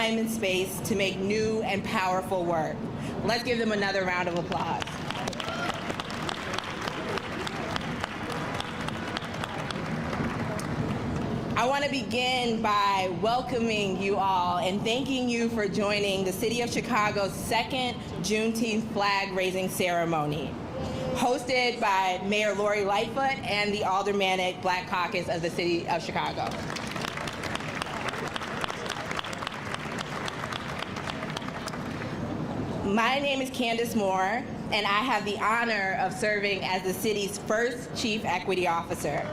time and space to make new and powerful work. Let's give them another round of applause. I want to begin by welcoming you all and thanking you for joining the City of Chicago's second Juneteenth flag-raising ceremony, hosted by Mayor Lori Lightfoot and the Aldermanic Black Caucus of the City of Chicago. My name is Candace Moore, and I have the honor of serving as the city's first Chief Equity Officer.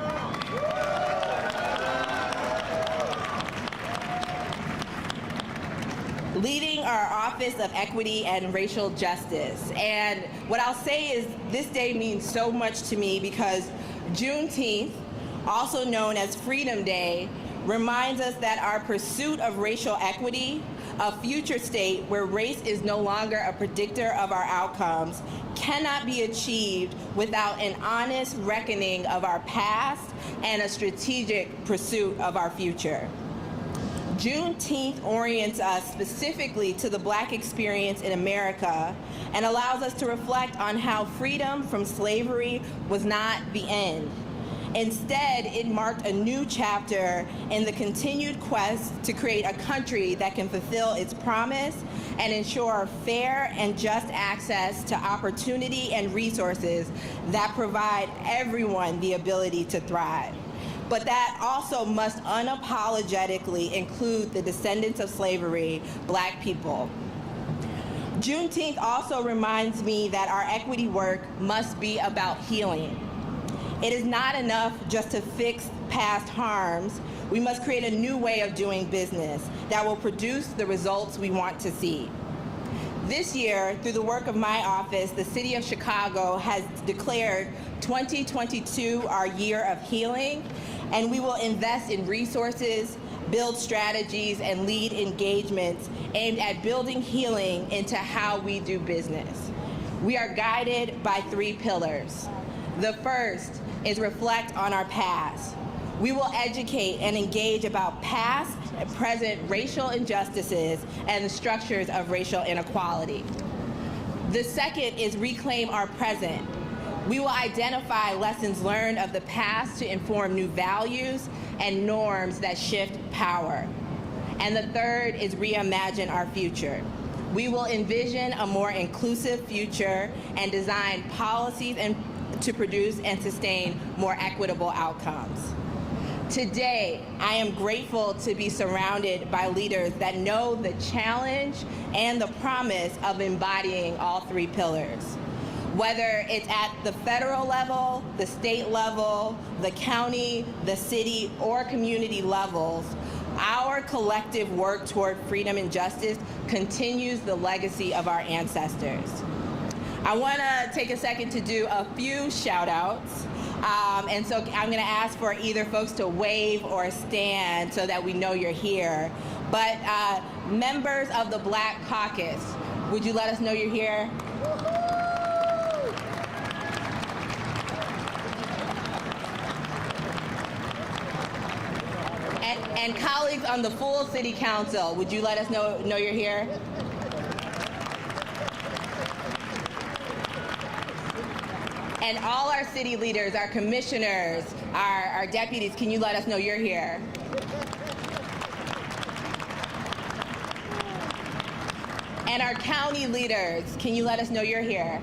Leading our Office of Equity and Racial Justice. And what I'll say is this day means so much to me because Juneteenth, also known as Freedom Day, reminds us that our pursuit of racial equity, a future state where race is no longer a predictor of our outcomes, cannot be achieved without an honest reckoning of our past and a strategic pursuit of our future. Juneteenth orients us specifically to the Black experience in America and allows us to reflect on how freedom from slavery was not the end. Instead, it marked a new chapter in the continued quest to create a country that can fulfill its promise and ensure fair and just access to opportunity and resources that provide everyone the ability to thrive. But that also must unapologetically include the descendants of slavery, Black people. Juneteenth also reminds me that our equity work must be about healing. It is not enough just to fix past harms. We must create a new way of doing business that will produce the results we want to see. This year, through the work of my office, the City of Chicago has declared 2022 our year of healing, and we will invest in resources, build strategies, and lead engagements aimed at building healing into how we do business. We are guided by 3 pillars. The first is reflect on our past. We will educate and engage about past and present racial injustices and the structures of racial inequality. The second is reclaim our present. We will identify lessons learned of the past to inform new values and norms that shift power. And the third is reimagine our future. We will envision a more inclusive future and design policies to produce and sustain more equitable outcomes. Today, I am grateful to be surrounded by leaders that know the challenge and the promise of embodying all 3 pillars. Whether it's at the federal level, the state level, the county, the city, or community levels, our collective work toward freedom and justice continues the legacy of our ancestors. I want to take a second to do a few shout outs. And so I'm going to ask for either folks to wave or stand so that we know you're here. But members of the Black Caucus, would you let us know you're here? And colleagues on the full City Council, would you let us know you're here? And all our city leaders, our commissioners, our deputies, can you let us know you're here? And our county leaders, can you let us know you're here?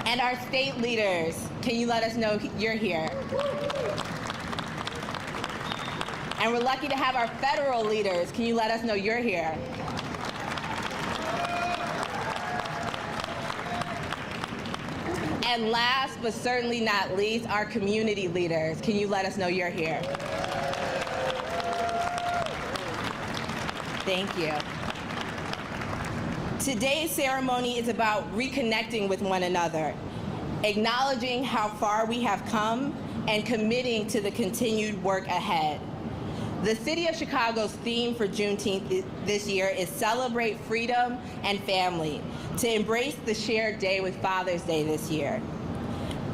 And our state leaders, can you let us know you're here? And we're lucky to have our federal leaders. Can you let us know you're here? And last but certainly not least, our community leaders. Can you let us know you're here? Thank you. Today's ceremony is about reconnecting with one another, acknowledging how far we have come, and committing to the continued work ahead. The City of Chicago's theme for Juneteenth this year is Celebrate Freedom and Family, to embrace the shared day with Father's Day this year.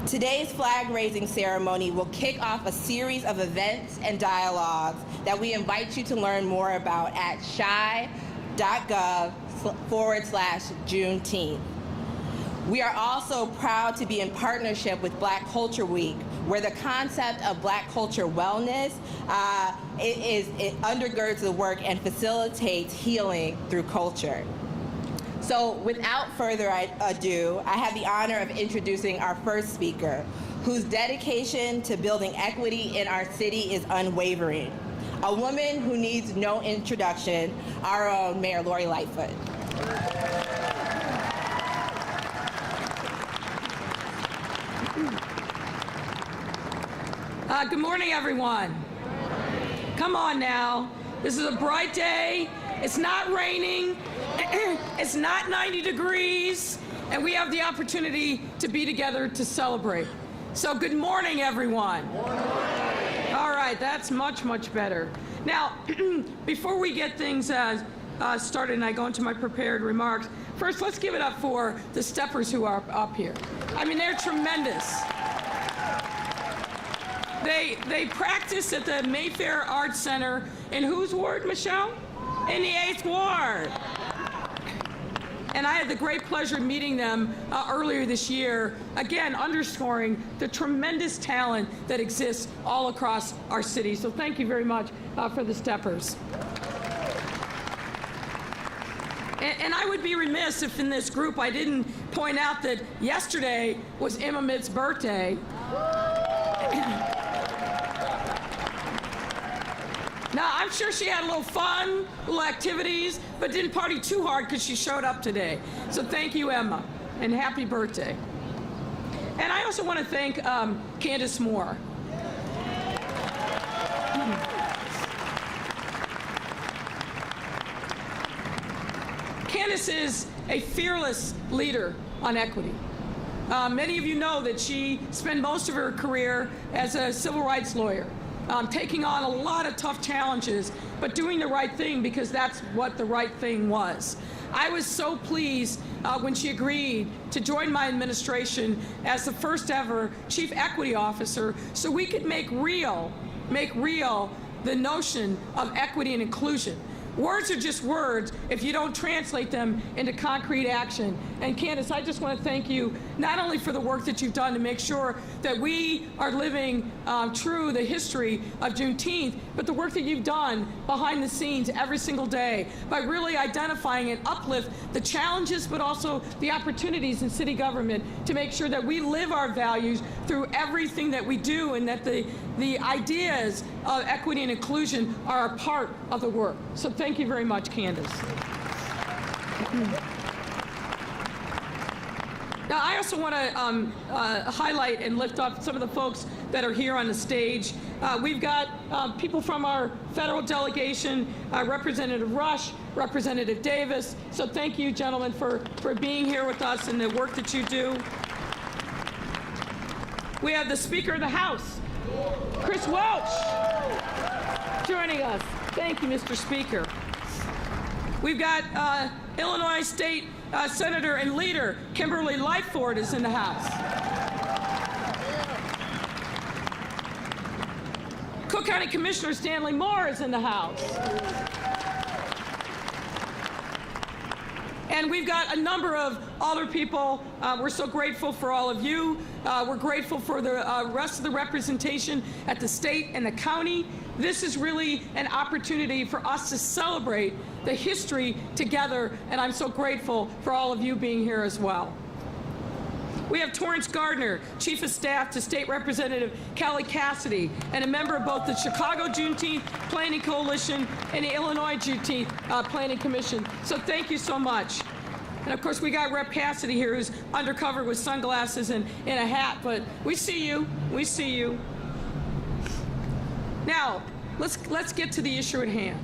Today's flag-raising ceremony will kick off a series of events and dialogues that we invite you to learn more about at shy.gov/Juneteenth. We are also proud to be in partnership with Black Culture Week, where the concept of Black culture wellness it undergirds the work and facilitates healing through culture. So without further ado, I have the honor of introducing our first speaker, whose dedication to building equity in our city is unwavering. A woman who needs no introduction, our own Mayor Lori Lightfoot. Good morning, everyone. Come on now. This is a bright day. It's not raining. It's not 90 degrees. And we have the opportunity to be together to celebrate. So good morning, everyone. Good morning. All right, that's much, much better. Now, before we get things started and I go into my prepared remarks, first let's give it up for the steppers who are up here. I mean, they're tremendous. They practice at the Mayfair Arts Center in whose ward, Michelle? In the 8th Ward. And I had the great pleasure of meeting them earlier this year, again, underscoring the tremendous talent that exists all across our city. So thank you very much for the steppers. And I would be remiss if in this group I didn't point out that yesterday was Imamit's birthday. Now, I'm sure she had a little fun, little activities, but didn't party too hard because she showed up today. So thank you, Emma, and happy birthday. And I also want to thank Candace Moore. Candace is a fearless leader on equity. Many of you know that she spent most of her career as a civil rights lawyer. Taking on a lot of tough challenges, but doing the right thing because that's what the right thing was. I was so pleased when she agreed to join my administration as the first ever Chief Equity Officer so we could make real the notion of equity and inclusion. Words are just words if you don't translate them into concrete action. And Candace, I just want to thank you not only for the work that you've done to make sure that we are living true the history of Juneteenth, but the work that you've done behind the scenes every single day by really identifying and uplift the challenges but also the opportunities in city government to make sure that we live our values through everything that we do and that the ideas of equity and inclusion are a part of the work. So thank you very much, Candace. Now, I also want to highlight and lift up some of the folks that are here on the stage. We've got people from our federal delegation, Representative Rush, Representative Davis. So thank you, gentlemen, for being here with us and the work that you do. We have the Speaker of the House, Chris Welch, joining us. Thank you, Mr. Speaker. We've got Illinois State Senator and Leader Kimberly Lightford is in the House. Cook County Commissioner Stanley Moore is in the House. And we've got a number of other people. We're so grateful for all of you. We're grateful for the rest of the representation at the state and the county. This is really an opportunity for us to celebrate the history together, and I'm so grateful for all of you being here as well. We have Torrance Gardner, Chief of Staff to State Representative Kelly Cassidy, and a member of both the Chicago Juneteenth Planning Coalition and the Illinois Juneteenth Planning Commission. So thank you so much. And of course, we got Rep. Cassidy here, who's undercover with sunglasses and in a hat, but we see you. We see you. Now, let's get to the issue at hand.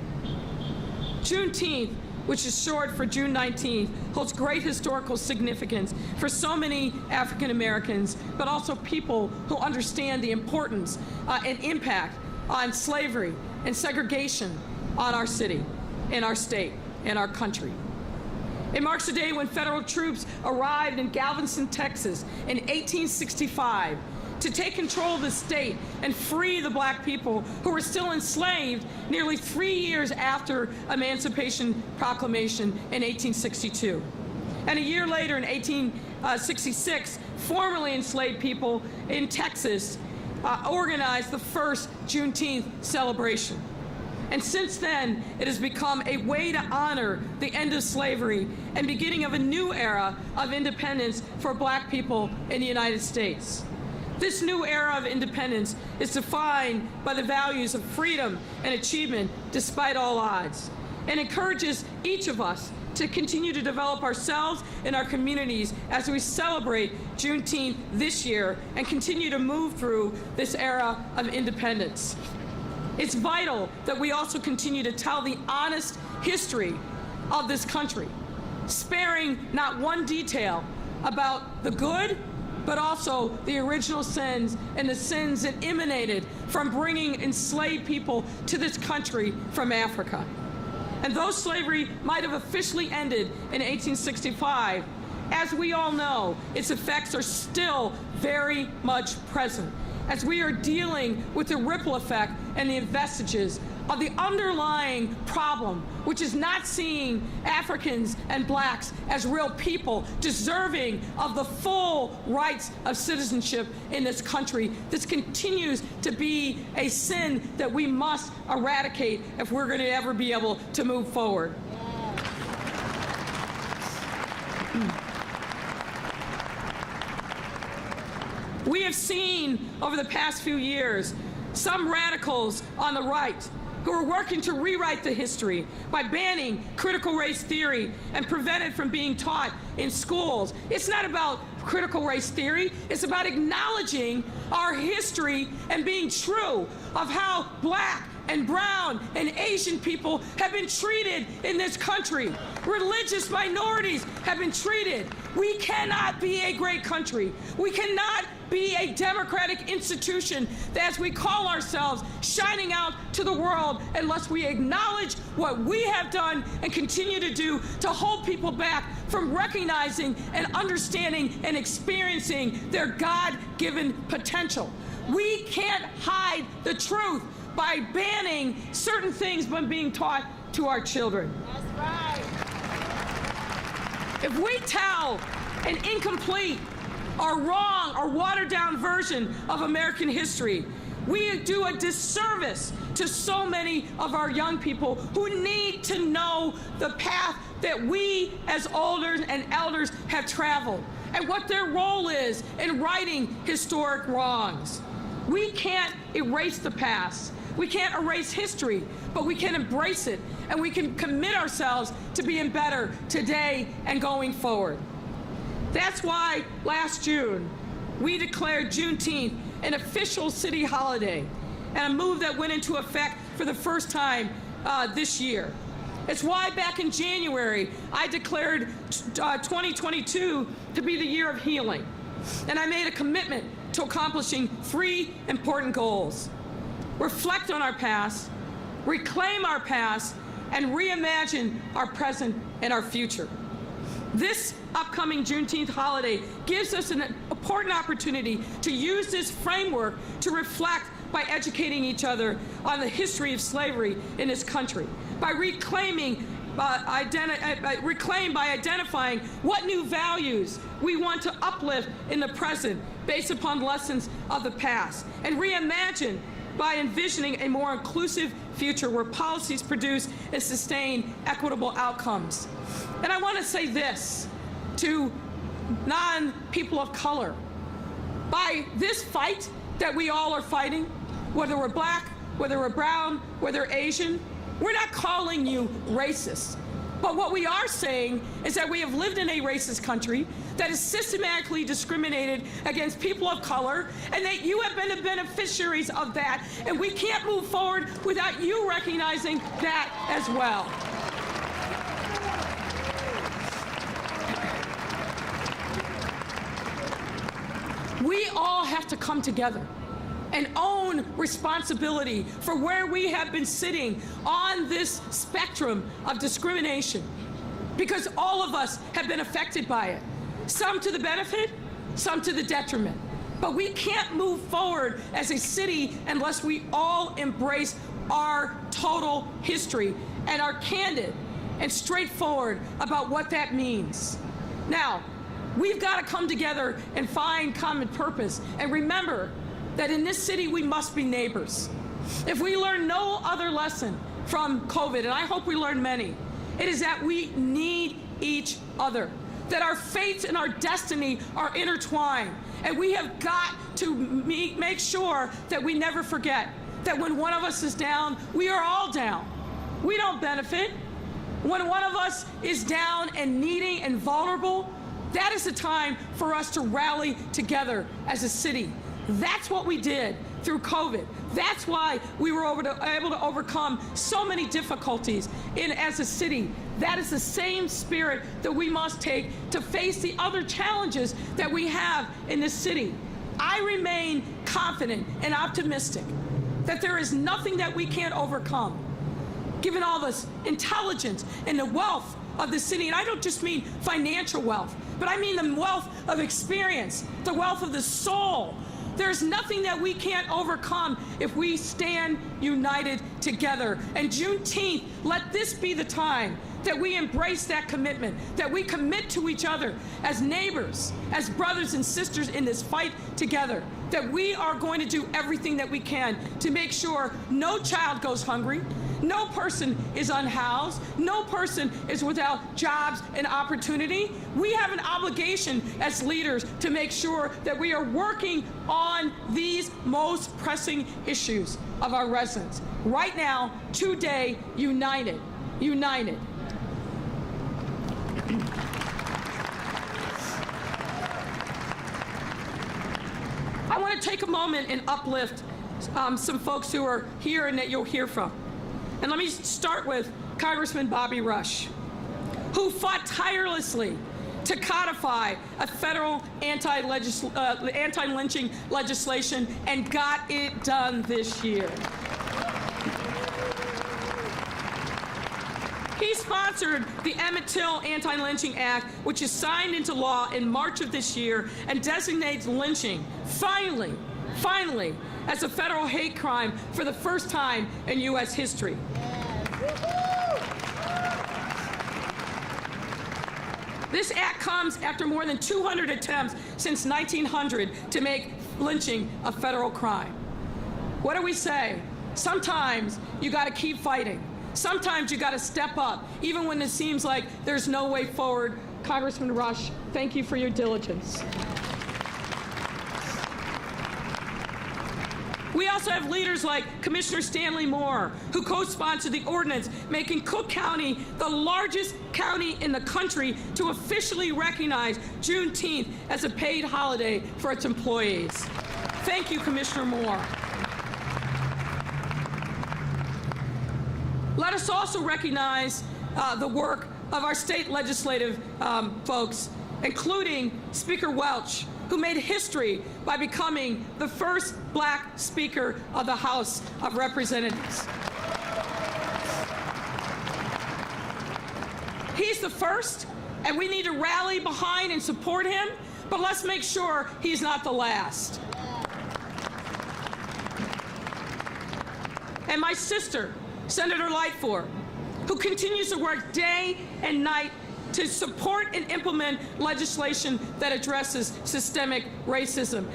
Juneteenth, which is short for June 19th, holds great historical significance for so many African Americans, but also people who understand the importance and impact on slavery and segregation on our city, in our state, in our country. It marks the day when federal troops arrived in Galveston, Texas in 1865 to take control of the state and free the black people who were still enslaved nearly 3 years after Emancipation Proclamation in 1862. And a year later, in 1866, formerly enslaved people in Texas organized the first Juneteenth celebration. And since then, it has become a way to honor the end of slavery and beginning of a new era of independence for black people in the United States. This new era of independence is defined by the values of freedom and achievement despite all odds, and encourages each of us to continue to develop ourselves and our communities as we celebrate Juneteenth this year and continue to move through this era of independence. It's vital that we also continue to tell the honest history of this country, sparing not one detail about the good, but also the original sins and the sins that emanated from bringing enslaved people to this country from Africa. And though slavery might have officially ended in 1865, as we all know, its effects are still very much present, as we are dealing with the ripple effect and the vestiges of the underlying problem, which is not seeing Africans and blacks as real people deserving of the full rights of citizenship in this country. This continues to be a sin that we must eradicate if we're going to ever be able to move forward. We have seen over the past few years some radicals on the right who are working to rewrite the history by banning critical race theory and prevent it from being taught in schools. It's not about critical race theory. It's about acknowledging our history and being true of how black and brown and Asian people have been treated in this country. Religious minorities have been treated. We cannot be a great country. We cannot be a democratic institution that, as we call ourselves, shining out to the world unless we acknowledge what we have done and continue to do to hold people back from recognizing and understanding and experiencing their God-given potential. We can't hide the truth by banning certain things from being taught to our children. That's right. If we tell an incomplete or wrong or watered down version of American history, we do a disservice to so many of our young people who need to know the path that we as elders and elders have traveled and what their role is in righting historic wrongs. We can't erase the past. We can't erase history, but we can embrace it, and we can commit ourselves to being better today and going forward. That's why last June, we declared Juneteenth an official city holiday, and a move that went into effect for the first time this year. It's why back in January, I declared 2022 to be the year of healing, and I made a commitment to accomplishing 3 important goals: reflect on our past, reclaim our past, and reimagine our present and our future. This upcoming Juneteenth holiday gives us an important opportunity to use this framework to reflect by educating each other on the history of slavery in this country, by reclaim by identifying what new values we want to uplift in the present based upon lessons of the past, and reimagine by envisioning a more inclusive future where policies produce and sustain equitable outcomes. And I want to say this to non-people of color. By this fight that we all are fighting, whether we're black, whether we're brown, whether we're Asian, we're not calling you racist. But what we are saying is that we have lived in a racist country that has systematically discriminated against people of color, and that you have been the beneficiaries of that, and we can't move forward without you recognizing that as well. We all have to come together and own responsibility for where we have been sitting on this spectrum of discrimination. because all of us have been affected by it. Some to the benefit, some to the detriment. But we can't move forward as a city unless we all embrace our total history and are candid and straightforward about what that means. Now, we've got to come together and find common purpose and remember that in this city we must be neighbors. If we learn no other lesson from COVID, and I hope we learn many, it is that we need each other, that our fates and our destiny are intertwined, and we have got to make sure that we never forget that when one of us is down, we are all down. We don't benefit. When one of us is down and needing and vulnerable, that is the time for us to rally together as a city. That's what we did through COVID. That's why we were able to overcome so many difficulties as a city. That is the same spirit that we must take to face the other challenges that we have in this city. I remain confident and optimistic that there is nothing that we can't overcome, given all this intelligence and the wealth of the city. And I don't just mean financial wealth, but I mean the wealth of experience, the wealth of the soul. There's nothing that we can't overcome if we stand united together. And Juneteenth, let this be the time that we embrace that commitment, that we commit to each other as neighbors, as brothers and sisters in this fight together, that we are going to do everything that we can to make sure no child goes hungry, no person is unhoused, no person is without jobs and opportunity. We have an obligation as leaders to make sure that we are working on these most pressing issues of our residents. Right now, today, united, united. I want to take a moment and uplift some folks who are here and that you'll hear from. And let me start with Congressman Bobby Rush, who fought tirelessly to codify a federal anti-lynching legislation and got it done this year. He sponsored the Emmett Till Anti-Lynching Act, which is signed into law in March of this year and designates lynching, finally, as a federal hate crime for the first time in U.S. history. This act comes after more than 200 attempts since 1900 to make lynching a federal crime. What do we say? Sometimes you got to keep fighting. Sometimes you got to step up, even when it seems like there's no way forward. Congressman Rush, thank you for your diligence. We also have leaders like Commissioner Stanley Moore, who co-sponsored the ordinance making Cook County the largest county in the country to officially recognize Juneteenth as a paid holiday for its employees. Thank you, Commissioner Moore. Let us also recognize the work of our state legislative folks, including Speaker Welch, who made history by becoming the first Black Speaker of the House of Representatives. He's the first, and we need to rally behind and support him, but let's make sure he's not the last. And my sister, Senator Lightford, who continues to work day and night to support and implement legislation that addresses systemic racism.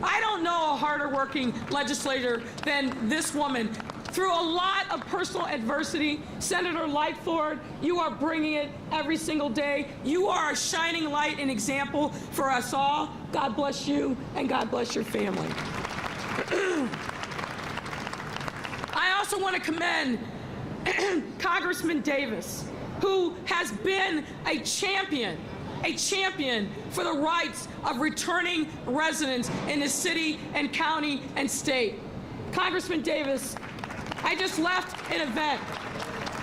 I don't know a harder working legislator than this woman. Through a lot of personal adversity, Senator Lightford, you are bringing it every single day. You are a shining light and example for us all. God bless you, and God bless your family. I also want to commend Congressman Davis, who has been a champion for the rights of returning residents in the city and county and state. Congressman Davis, I just left an event.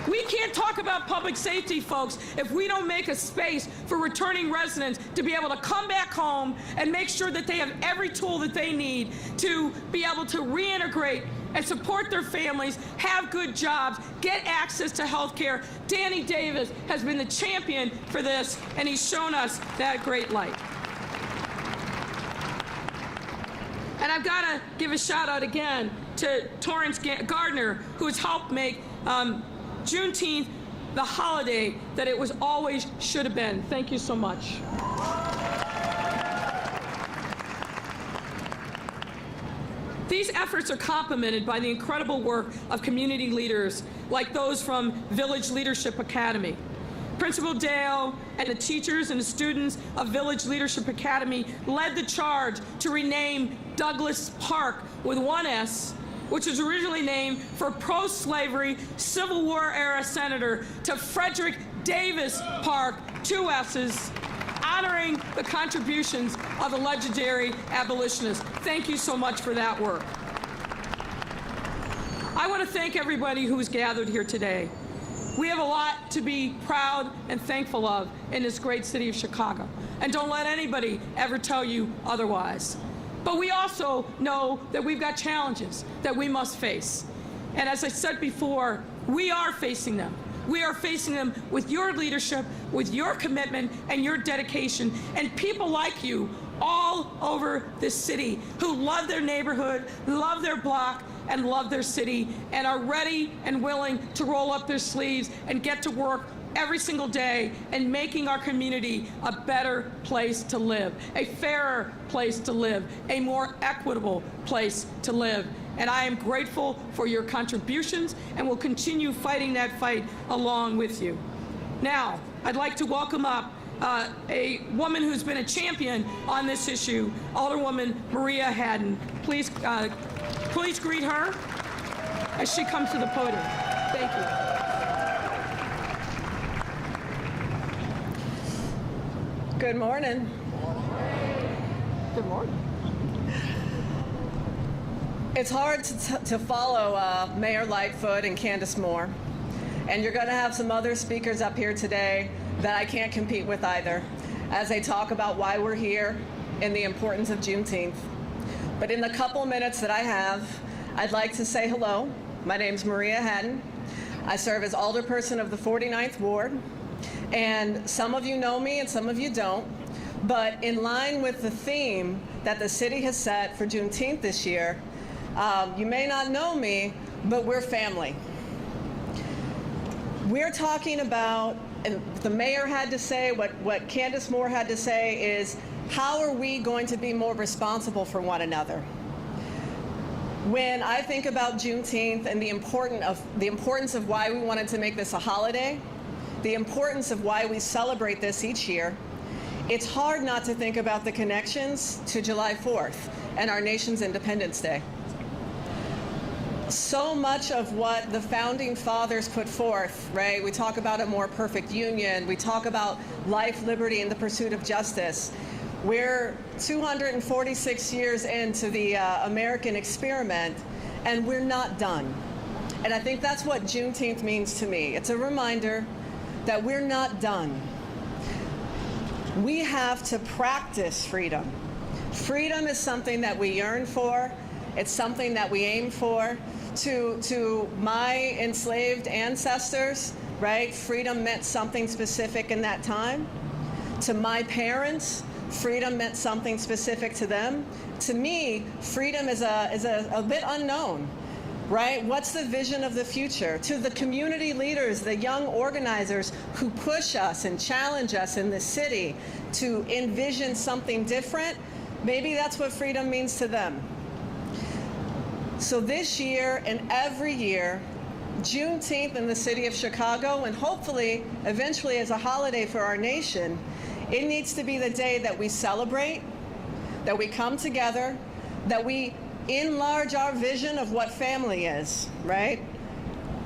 We can't talk about public safety, folks, if we don't make a space for returning residents to be able to come back home and make sure that they have every tool that they need to be able to reintegrate and support their families, have good jobs, get access to health care. Danny Davis has been the champion for this, and he's shown us that great light. And I've got to give a shout out again to Torrance Gardner, who has helped make Juneteenth the holiday that it was always should have been. Thank you so much. These efforts are complemented by the incredible work of community leaders like those from Village Leadership Academy. Principal Dale and the teachers and the students of Village Leadership Academy led the charge to rename Douglas Park with one S, which was originally named for pro-slavery Civil War era Senator, to Frederick Davis Park, two S's, honoring the contributions of the legendary abolitionists. Thank you so much for that work. I want to thank everybody who is gathered here today. We have a lot to be proud and thankful of in this great city of Chicago, and don't let anybody ever tell you otherwise. But we also know that we've got challenges that we must face. And as I said before, we are facing them. We are facing them with your leadership, with your commitment and your dedication, and people like you all over this city who love their neighborhood, love their block, and love their city, and are ready and willing to roll up their sleeves and get to work every single day in making our community a better place to live, a fairer place to live, a more equitable place to live. And I am grateful for your contributions and will continue fighting that fight along with you. Now, I'd like to welcome up a woman who's been a champion on this issue, Alderwoman Maria Hadden. Please greet her as she comes to the podium. Thank you. Good morning. Good morning. It's hard to follow Mayor Lightfoot and Candace Moore, and you're going to have some other speakers up here today that I can't compete with either, as they talk about why we're here and the importance of Juneteenth. But in the couple minutes that I have, I'd like to say hello. My name's Maria Hadden. I serve as alderperson of the 49th Ward, and some of you know me and some of you don't, but in line with the theme that the city has set for Juneteenth this year, you may not know me, but we're family. We're talking about, and the mayor had to say, what Candace Moore had to say is, how are we going to be more responsible for one another? When I think about Juneteenth and the importance of why we wanted to make this a holiday, the importance of why we celebrate this each year, it's hard not to think about the connections to July 4th and our nation's Independence Day. So much of what the founding fathers put forth, right? We talk about a more perfect union. We talk about life, liberty, and the pursuit of justice. We're 246 years into the American experiment, and we're not done. And I think that's what Juneteenth means to me. It's a reminder that we're not done. We have to practice freedom. Freedom is something that we yearn for. It's something that we aim for. To my enslaved ancestors, right, freedom meant something specific in that time. To my parents, freedom meant something specific to them. To me, freedom is a bit unknown, right? What's the vision of the future? To the community leaders, the young organizers who push us and challenge us in the city to envision something different, maybe that's what freedom means to them. So this year and every year, Juneteenth in the city of Chicago, and hopefully eventually as a holiday for our nation, it needs to be the day that we celebrate, that we come together, that we enlarge our vision of what family is, right?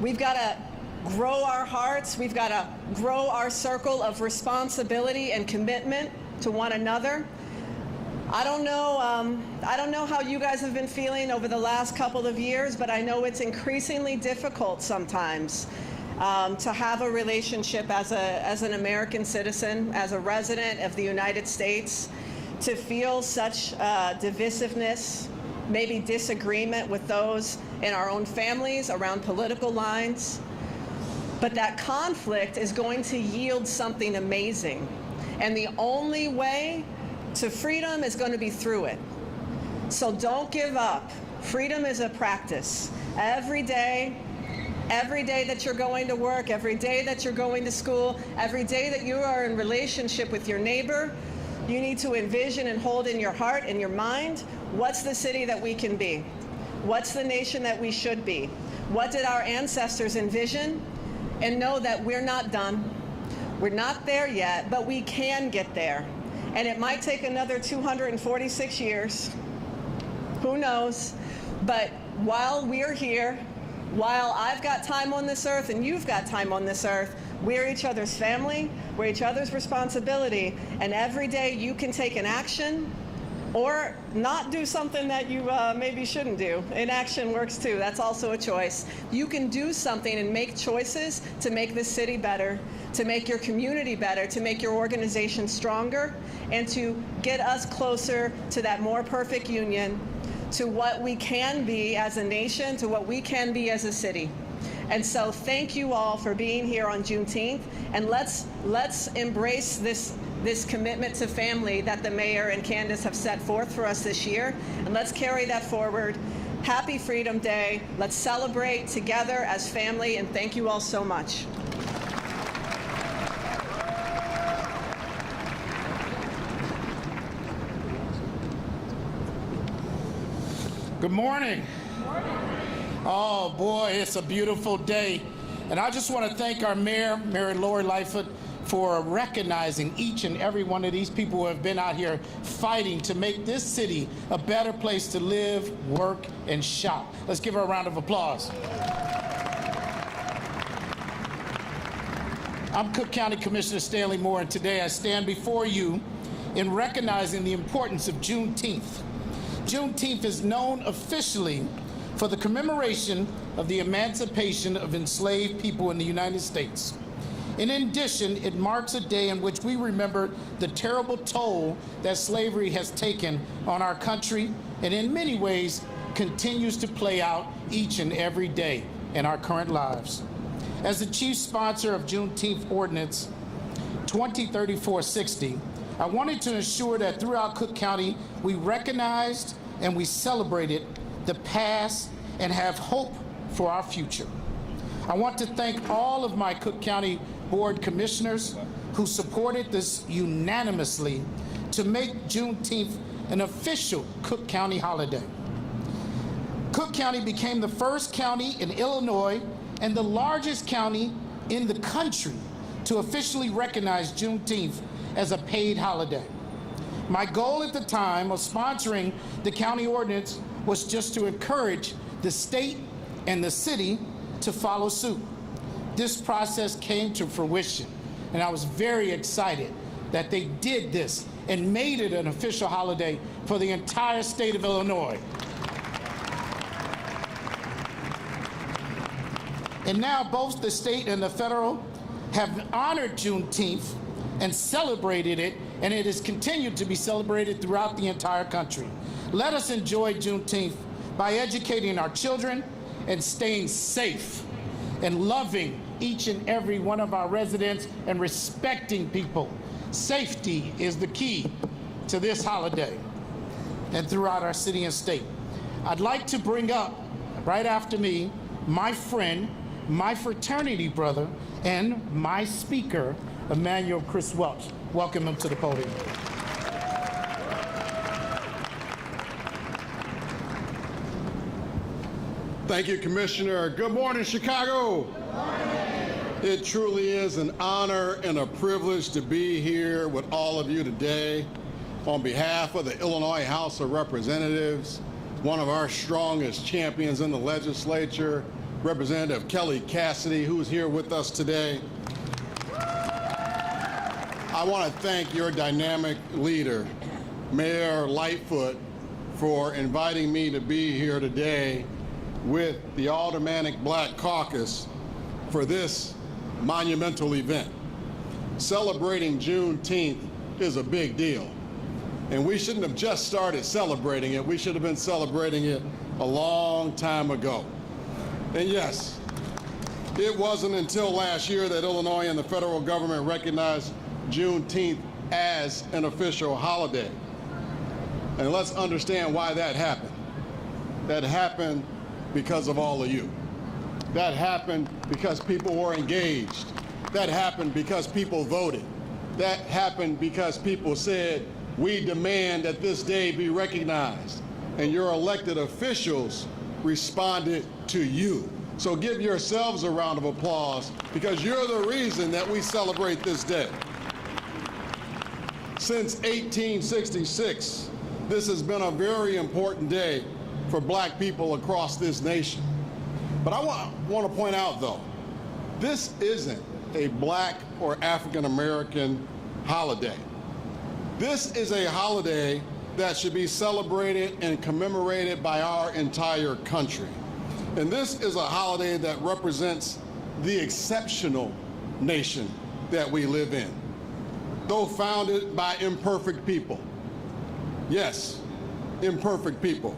We've got to grow our hearts. We've got to grow our circle of responsibility and commitment to one another. I don't know how you guys have been feeling over the last couple of years, but I know it's increasingly difficult sometimes to have a relationship as an American citizen, as a resident of the United States, to feel such divisiveness, maybe disagreement with those in our own families around political lines. But that conflict is going to yield something amazing. And the only way to freedom is going to be through it. So don't give up. Freedom is a practice. Every day that you're going to work, every day that you're going to school, every day that you are in relationship with your neighbor, you need to envision and hold in your heart and your mind, what's the city that we can be? What's the nation that we should be? What did our ancestors envision? And know that we're not done. We're not there yet, but we can get there. And it might take another 246 years. Who knows? But while we're here, while I've got time on this earth and you've got time on this earth, we're each other's family, we're each other's responsibility, and every day you can take an action or not do something that you maybe shouldn't do. Inaction works too. That's also a choice. You can do something and make choices to make this city better, to make your community better, to make your organization stronger, and to get us closer to that more perfect union, to what we can be as a nation, to what we can be as a city. And so thank you all for being here on Juneteenth, and let's embrace this commitment to family that the mayor and Candace have set forth for us this year, and let's carry that forward. Happy Freedom Day. Let's celebrate together as family, and thank you all so much. Good morning. Oh boy, it's a beautiful day. And I just want to thank our mayor, Mary Lori Lightfoot, for recognizing each and every one of these people who have been out here fighting to make this city a better place to live, work, and shop. Let's give her a round of applause. I'm Cook County Commissioner Stanley Moore, and today I stand before you in recognizing the importance of Juneteenth. Juneteenth is known officially for the commemoration of the emancipation of enslaved people in the United States. In addition, it marks a day in which we remember the terrible toll that slavery has taken on our country, and in many ways continues to play out each and every day in our current lives. As the chief sponsor of Juneteenth Ordinance 2034-60, I wanted to ensure that throughout Cook County, we recognized and we celebrated the past and have hope for our future. I want to thank all of my Cook County Board Commissioners who supported this unanimously to make Juneteenth an official Cook County holiday. Cook County became the first county in Illinois and the largest county in the country to officially recognize Juneteenth as a paid holiday. My goal at the time of sponsoring the county ordinance was just to encourage the state and the city to follow suit. This process came to fruition, and I was very excited that they did this and made it an official holiday for the entire state of Illinois. And now both the state and the federal have honored Juneteenth and celebrated it, and it has continued to be celebrated throughout the entire country. Let us enjoy Juneteenth by educating our children and staying safe and loving each and every one of our residents and respecting people. Safety is the key to this holiday and throughout our city and state. I'd like to bring up, right after me, my friend, my fraternity brother, and my speaker, Emmanuel Chris Welch. Welcome him to the podium. Thank you, Commissioner. Good morning, Chicago. Good morning. It truly is an honor and a privilege to be here with all of you today. On behalf of the Illinois House of Representatives, one of our strongest champions in the legislature, Representative Kelly Cassidy, who is here with us today. I want to thank your dynamic leader, Mayor Lightfoot, for inviting me to be here today with the Aldermanic Black Caucus for this monumental event. Celebrating Juneteenth is a big deal. And we shouldn't have just started celebrating it. We should have been celebrating it a long time ago. And yes, it wasn't until last year that Illinois and the federal government recognized Juneteenth as an official holiday. And let's understand why that happened. That happened because of all of you. That happened because people were engaged. That happened because people voted. That happened because people said, we demand that this day be recognized. And your elected officials responded to you. So give yourselves a round of applause because you're the reason that we celebrate this day. Since 1866, this has been a very important day for black people across this nation. But I want to point out, though, this isn't a black or African American holiday. This is a holiday that should be celebrated and commemorated by our entire country. And this is a holiday that represents the exceptional nation that we live in. Though founded by imperfect people, yes, imperfect people,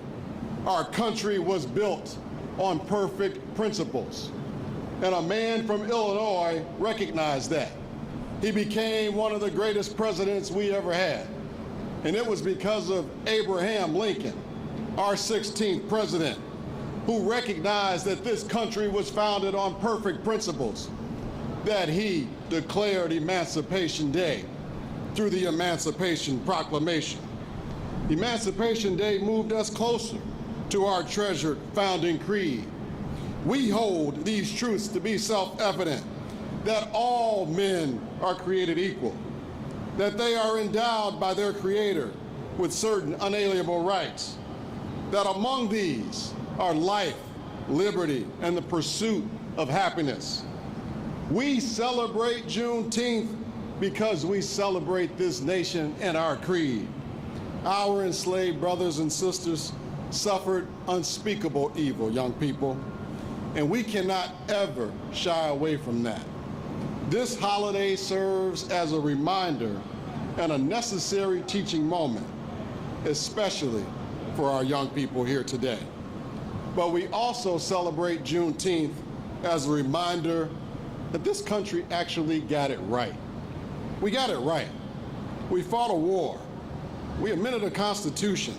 our country was built on perfect principles. And a man from Illinois recognized that. He became one of the greatest presidents we ever had. And it was because of Abraham Lincoln, our 16th president, who recognized that this country was founded on perfect principles, that he declared Emancipation Day through the Emancipation Proclamation. Emancipation Day moved us closer to our treasured founding creed. We hold these truths to be self-evident, that all men are created equal, that they are endowed by their Creator with certain unalienable rights, that among these are life, liberty, and the pursuit of happiness. We celebrate Juneteenth because we celebrate this nation and our creed. Our enslaved brothers and sisters suffered unspeakable evil, young people, and we cannot ever shy away from that. This holiday serves as a reminder and a necessary teaching moment, especially for our young people here today. But we also celebrate Juneteenth as a reminder that this country actually got it right. We got it right. We fought a war. We amended a Constitution.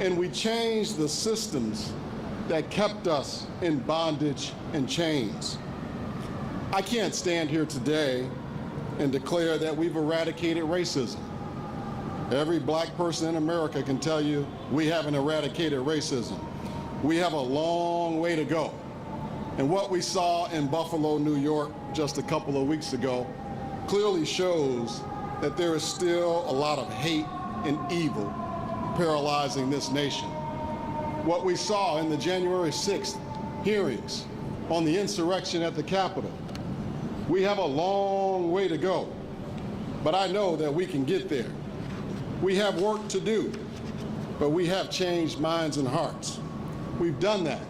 And we changed the systems that kept us in bondage and chains. I can't stand here today and declare that we've eradicated racism. Every black person in America can tell you we haven't eradicated racism. We have a long way to go. And what we saw in Buffalo, New York, just a couple of weeks ago, clearly shows that there is still a lot of hate and evil paralyzing this nation. What we saw in the January 6th hearings on the insurrection at the Capitol, we have a long way to go, but I know that we can get there. We have work to do, but we have changed minds and hearts. We've done that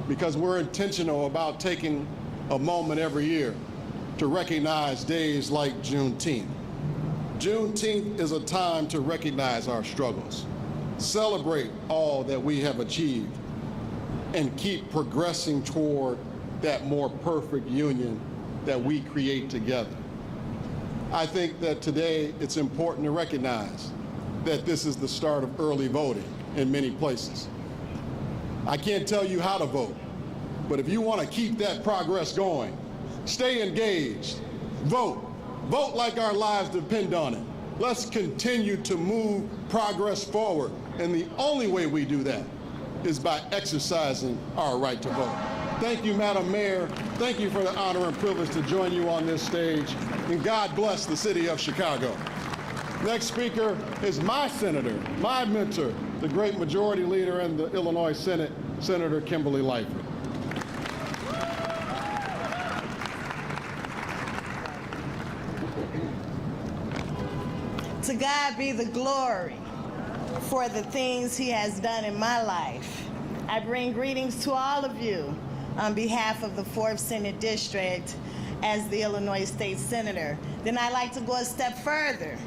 because we're intentional about taking a moment every year to recognize days like Juneteenth. Juneteenth is a time to recognize our struggles, celebrate all that we have achieved, and keep progressing toward that more perfect union that we create together. I think that today it's important to recognize that this is the start of early voting in many places. I can't tell you how to vote, but if you want to keep that progress going, stay engaged, vote. Vote like our lives depend on it. Let's continue to move progress forward. And the only way we do that is by exercising our right to vote. Thank you, Madam Mayor. Thank you for the honor and privilege to join you on this stage. And God bless the city of Chicago. Next speaker is my senator, my mentor, the great majority leader in the Illinois Senate, Senator Kimberly Lightford. To God be the glory for the things he has done in my life. I bring greetings to all of you on behalf of the 4th Senate District as the Illinois State Senator. Then I'd like to go a step further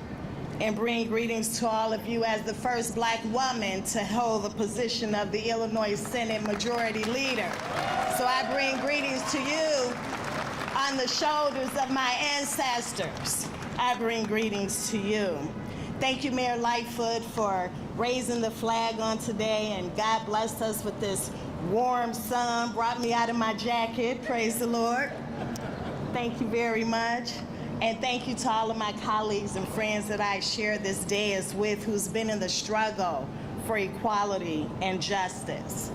and bring greetings to all of you as the first Black woman to hold the position of the Illinois Senate Majority Leader. So I bring greetings to you on the shoulders of my ancestors. I bring greetings to you. Thank you, Mayor Lightfoot, for raising the flag on today, and God blessed us with this warm sun, brought me out of my jacket, praise the Lord. Thank you very much. And thank you to all of my colleagues and friends that I share this day with who's been in the struggle for equality and justice.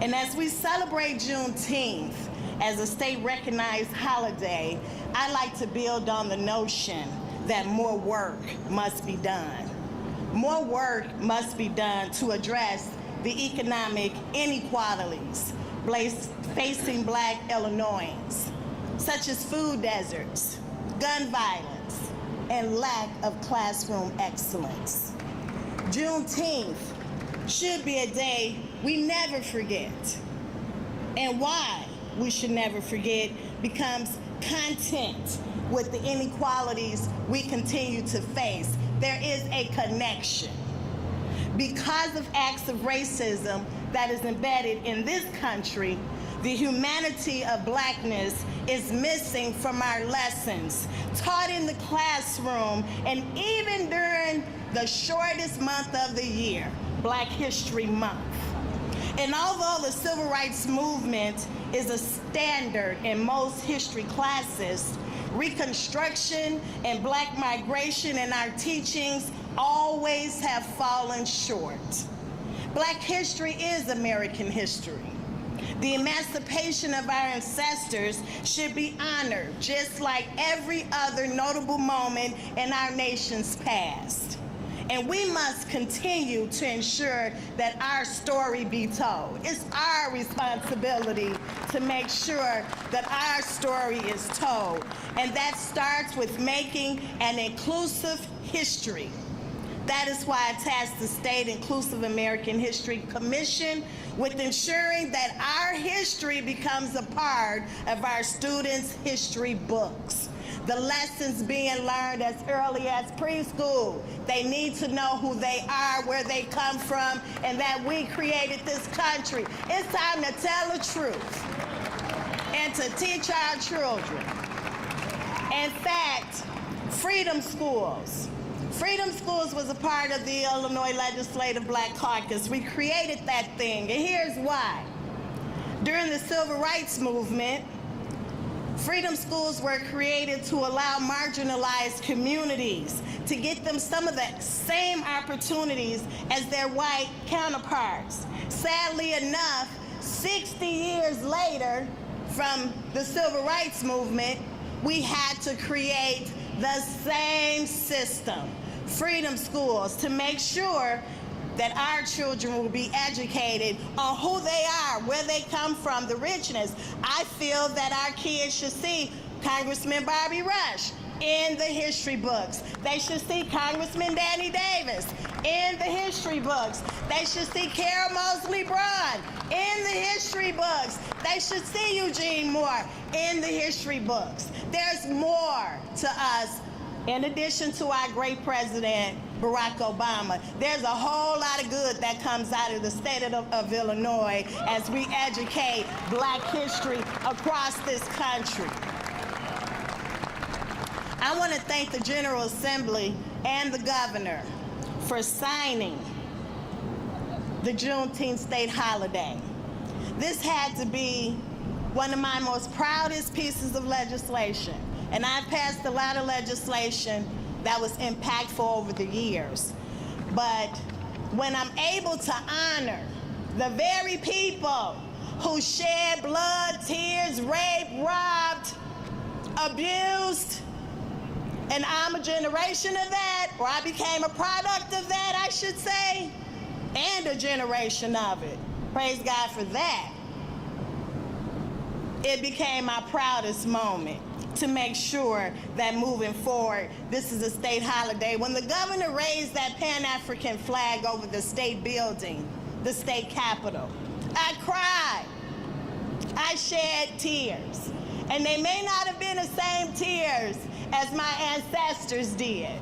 And as we celebrate Juneteenth as a state-recognized holiday, I like to build on the notion that more work must be done. More work must be done to address the economic inequalities facing Black Illinoisans, such as food deserts, gun violence, and lack of classroom excellence. Juneteenth should be a day we never forget. And why we should never forget becomes content with the inequalities we continue to face. There is a connection. Because of acts of racism that is embedded in this country, the humanity of Blackness is missing from our lessons, taught in the classroom, and even during the shortest month of the year, Black History Month. And although the Civil Rights Movement is a standard in most history classes, Reconstruction and Black migration in our teachings always have fallen short. Black history is American history. The emancipation of our ancestors should be honored, just like every other notable moment in our nation's past. And we must continue to ensure that our story be told. It's our responsibility to make sure that our story is told. And that starts with making an inclusive history. That is why I tasked the State Inclusive American History Commission with ensuring that our history becomes a part of our students' history books. The lessons being learned as early as preschool. They need to know who they are, where they come from, and that we created this country. It's time to tell the truth and to teach our children. In fact, Freedom Schools. Freedom Schools was a part of the Illinois Legislative Black Caucus. We created that thing, and here's why. During the Civil Rights Movement, Freedom Schools were created to allow marginalized communities to get them some of the same opportunities as their white counterparts. Sadly enough, 60 years later from the Civil Rights Movement, we had to create the same system, Freedom Schools, to make sure that our children will be educated on who they are, where they come from, the richness. I feel that our kids should see Congressman Bobby Rush in the history books. They should see Congressman Danny Davis in the history books. They should see Carol Mosley Braun in the history books. They should see Eugene Moore in the history books. There's more to us. In addition to our great president, Barack Obama, there's a whole lot of good that comes out of the state of Illinois as we educate Black history across this country. I want to thank the General Assembly and the governor for signing the Juneteenth state holiday. This had to be one of my most proudest pieces of legislation. And I've passed a lot of legislation that was impactful over the years. But when I'm able to honor the very people who shed blood, tears, raped, robbed, abused, and I'm a generation of that, or I became a product of that, I should say, and a generation of it. Praise God for that. It became my proudest moment to make sure that moving forward, this is a state holiday. When the governor raised that Pan-African flag over the state building, the state capitol, I cried. I shed tears. And they may not have been the same tears as my ancestors did.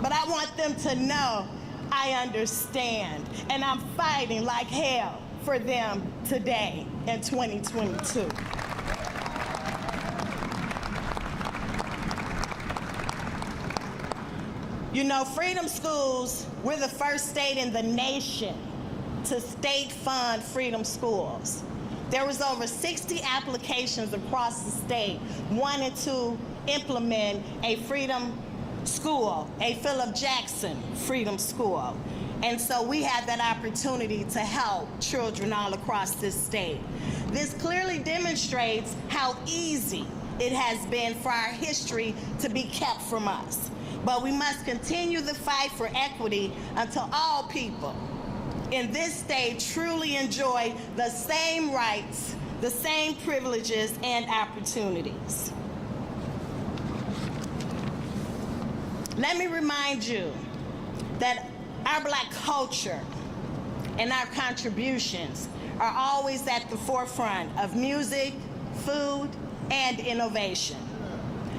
but I want them to know I understand, and I'm fighting like hell for them today in 2022. You know, Freedom Schools, we're the first state in the nation to state fund Freedom Schools. There was over 60 applications across the state wanting to implement a Freedom School, a Philip Jackson Freedom School. And so we had that opportunity to help children all across this state. This clearly demonstrates how easy it has been for our history to be kept from us. But we must continue the fight for equity until all people in this state truly enjoy the same rights, the same privileges and opportunities. Let me remind you that our Black culture and our contributions are always at the forefront of music, food, and innovation.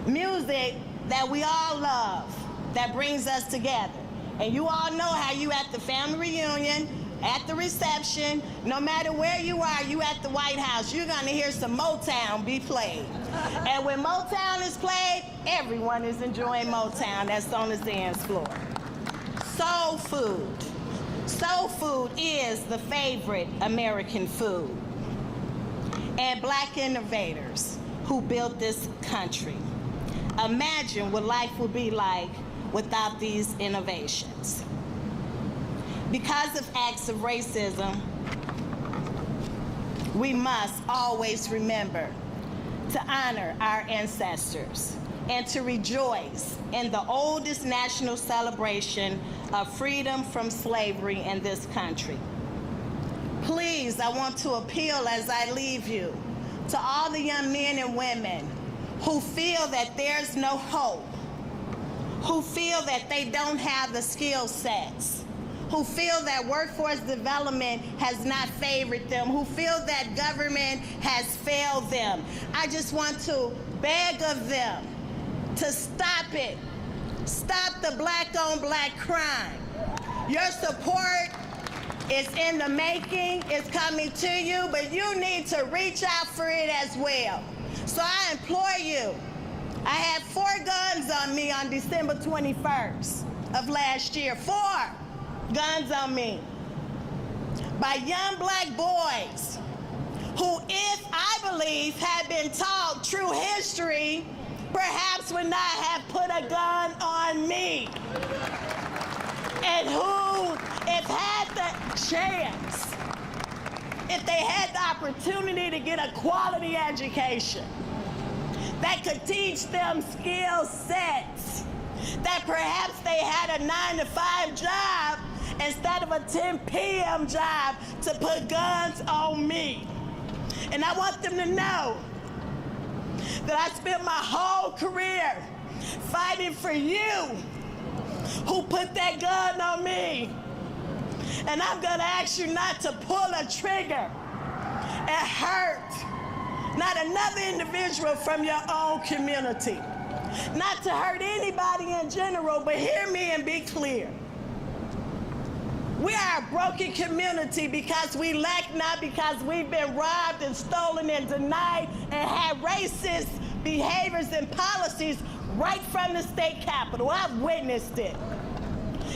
Music that we all love, that brings us together. And you all know how you at the family reunion, at the reception, no matter where you are, you at the White House, you're gonna hear some Motown be played. And when Motown is played, everyone is enjoying Motown that's on the dance floor. Soul food. Soul food is the favorite American food. And Black innovators who built this country. Imagine what life would be like without these innovations. Because of acts of racism, we must always remember to honor our ancestors and to rejoice in the oldest national celebration of freedom from slavery in this country. Please, I want to appeal as I leave you to all the young men and women who feel that there's no hope, who feel that they don't have the skill sets, who feel that workforce development has not favored them, who feel that government has failed them. I just want to beg of them to stop it. Stop the black-on-black crime. Your support is in the making, it's coming to you, but you need to reach out for it as well. So I implore you, I had 4 guns on me on December 21st of last year. 4 guns on me by young Black boys who, if I believe, had been taught true history, perhaps would not have put a gun on me. And who, if had the chance, if they had the opportunity to get a quality education that could teach them skill sets, that perhaps they had a 9-to-5 job instead of a 10 p.m. job, to put guns on me. And I want them to know that I spent my whole career fighting for you who put that gun on me. And I'm gonna ask you not to pull a trigger and hurt not another individual from your own community. Not to hurt anybody in general, but hear me and be clear. We are a broken community because we lack, not because we've been robbed and stolen and denied and had racist behaviors and policies right from the state capitol. I've witnessed it.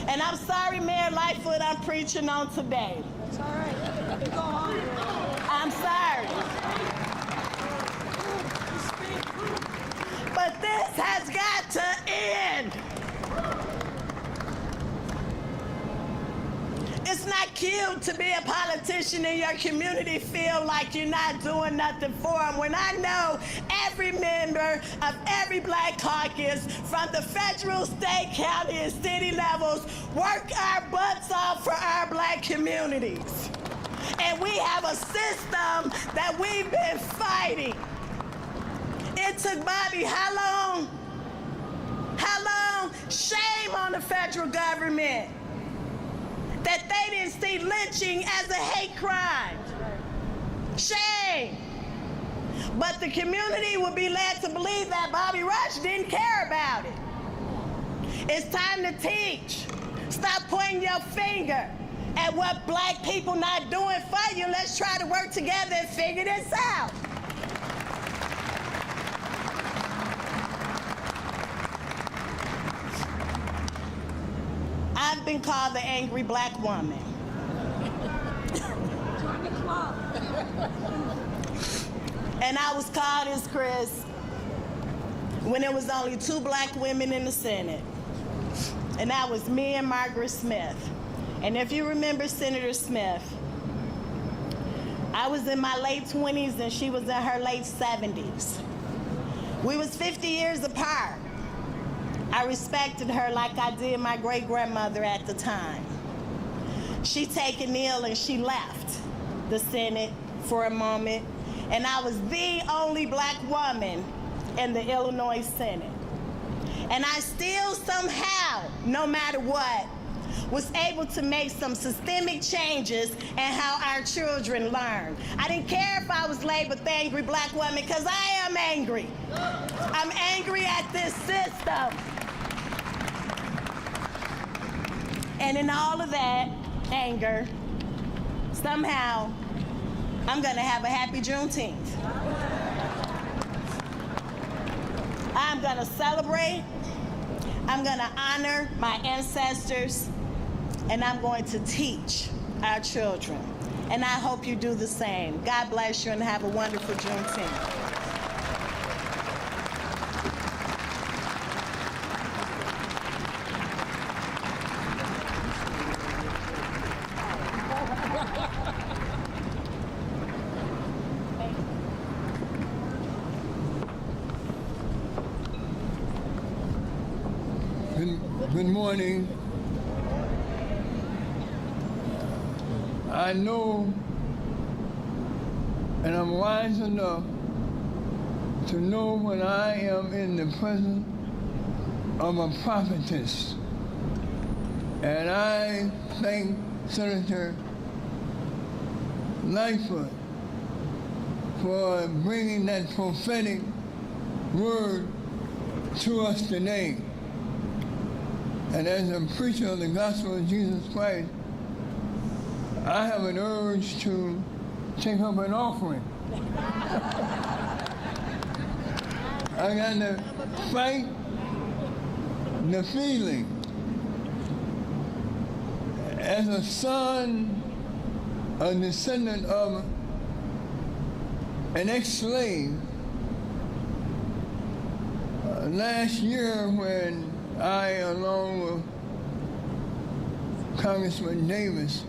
And I'm sorry, Mayor Lightfoot, I'm preaching on today. It's all right. Go on. I'm sorry. But this has got to end. It's not cute to be a politician in your community feel like you're not doing nothing for them, when I know every member of every Black caucus from the federal, state, county, and city levels work our butts off for our Black communities. And we have a system that we've been fighting. It took Bobby how long? How long? Shame on the federal government that they didn't see lynching as a hate crime. Shame. But the community would be led to believe that Bobby Rush didn't care about it. It's time to teach. Stop pointing your finger at what black people not doing for you. Let's try to work together and figure this out. I've been called the angry black woman. And I was called this, Chris, when there was only 2 black women in the Senate. And that was me and Margaret Smith. And if you remember Senator Smith, I was in my late 20s and she was in her late 70s. We was 50 years apart. I respected her like I did my great-grandmother at the time. She taken ill and she left the Senate for a moment, and I was the only black woman in the Illinois Senate. And I still somehow, no matter what, was able to make some systemic changes in how our children learn. I didn't care if I was labeled the angry black woman, because I am angry. I'm angry at this system. And in all of that anger, somehow, I'm gonna have a happy Juneteenth. I'm gonna celebrate, I'm gonna honor my ancestors, and I'm going to teach our children. And I hope you do the same. God bless you and have a wonderful Juneteenth. Good morning. I know, and I'm wise enough to know when I am in the presence of a prophetess. And I thank Senator Lightford for bringing that prophetic word to us today. And as a preacher of the gospel of Jesus Christ, I have an urge to take up an offering. I got to fight the feeling. As a son, a descendant of an ex-slave, last year when I, along with Congressman Davis,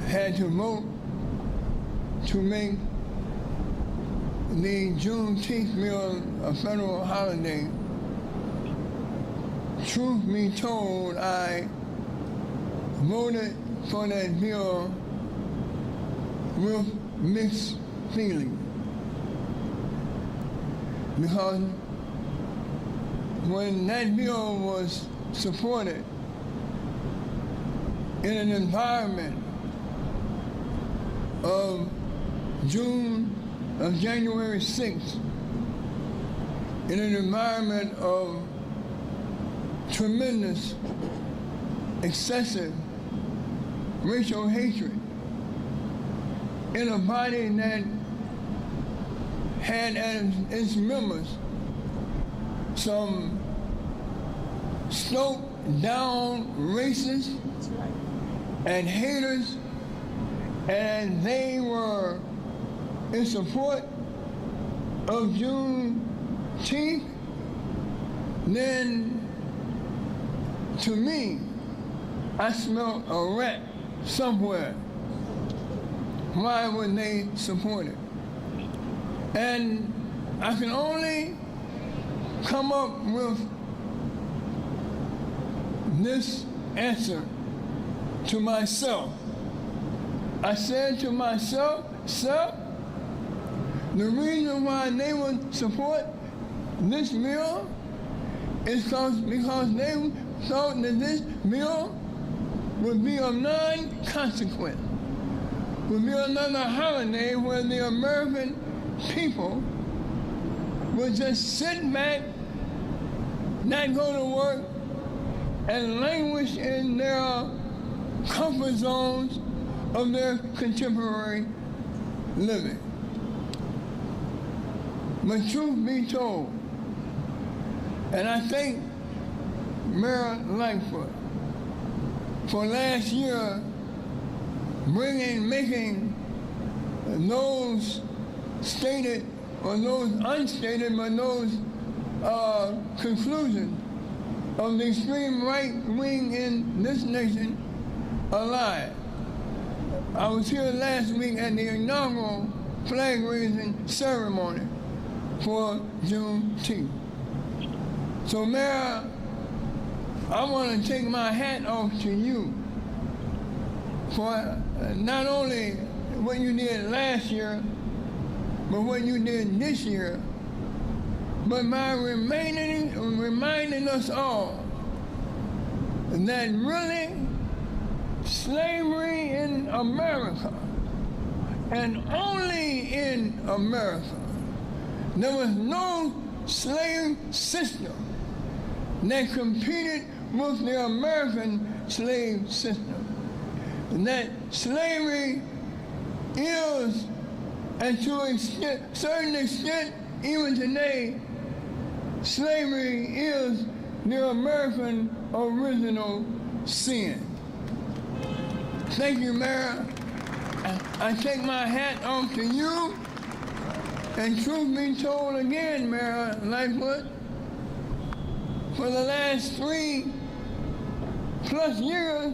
had to vote to make the Juneteenth bill a federal holiday. Truth be told, I voted for that bill with mixed feelings. Because when that bill was supported in an environment of January 6th, in an environment of tremendous, excessive racial hatred, in a body that had as its members some stoked down racists and haters, and they were in support of Juneteenth, then to me, I smell a rat somewhere. Why would they support it? And I can only come up with this answer to myself. I said to myself, sir, the reason why they would support this bill is because they thought that this bill would be of non-consequence, would be another holiday where the American people would just sit back not go to work, and languish in their comfort zones of their contemporary living. But truth be told, and I thank Mayor Lightford for last year making those stated or those unstated, but those conclusions of the extreme right wing in this nation a lie. I was here last week at the inaugural flag raising ceremony for Juneteenth. So, Mayor, I want to take my hat off to you for not only what you did last year, but what you did this year, but by reminding us all that really slavery in America, and only in America, there was no slave system that competed with the American slave system. And that slavery is, and to a certain extent, even today, slavery is the American original sin. Thank you, Mayor. I take my hat off to you. And truth be told again, Mayor Lightfoot, for the last 3+ years,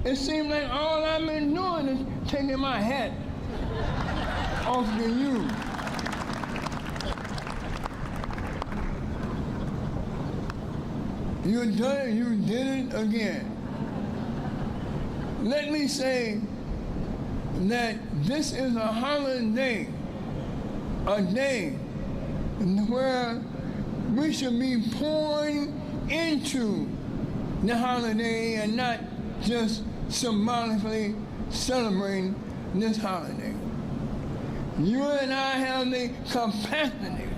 it seems like all I've been doing is taking my hat off to you. You did it again. Let me say that this is a holiday, a day where we should be pouring into the holiday and not just symbolically celebrating this holiday. You and I have the capacity,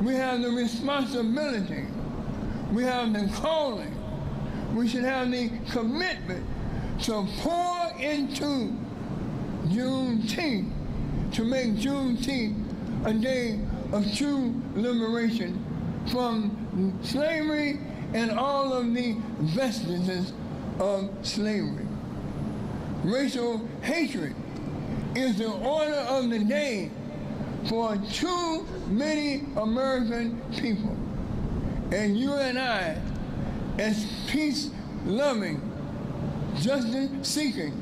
we have the responsibility, we have the calling, we should have the commitment to pour into Juneteenth, to make Juneteenth a day of true liberation from slavery and all of the vestiges of slavery. Racial hatred is the order of the day for too many American people. And you and I, as peace-loving, justice-seeking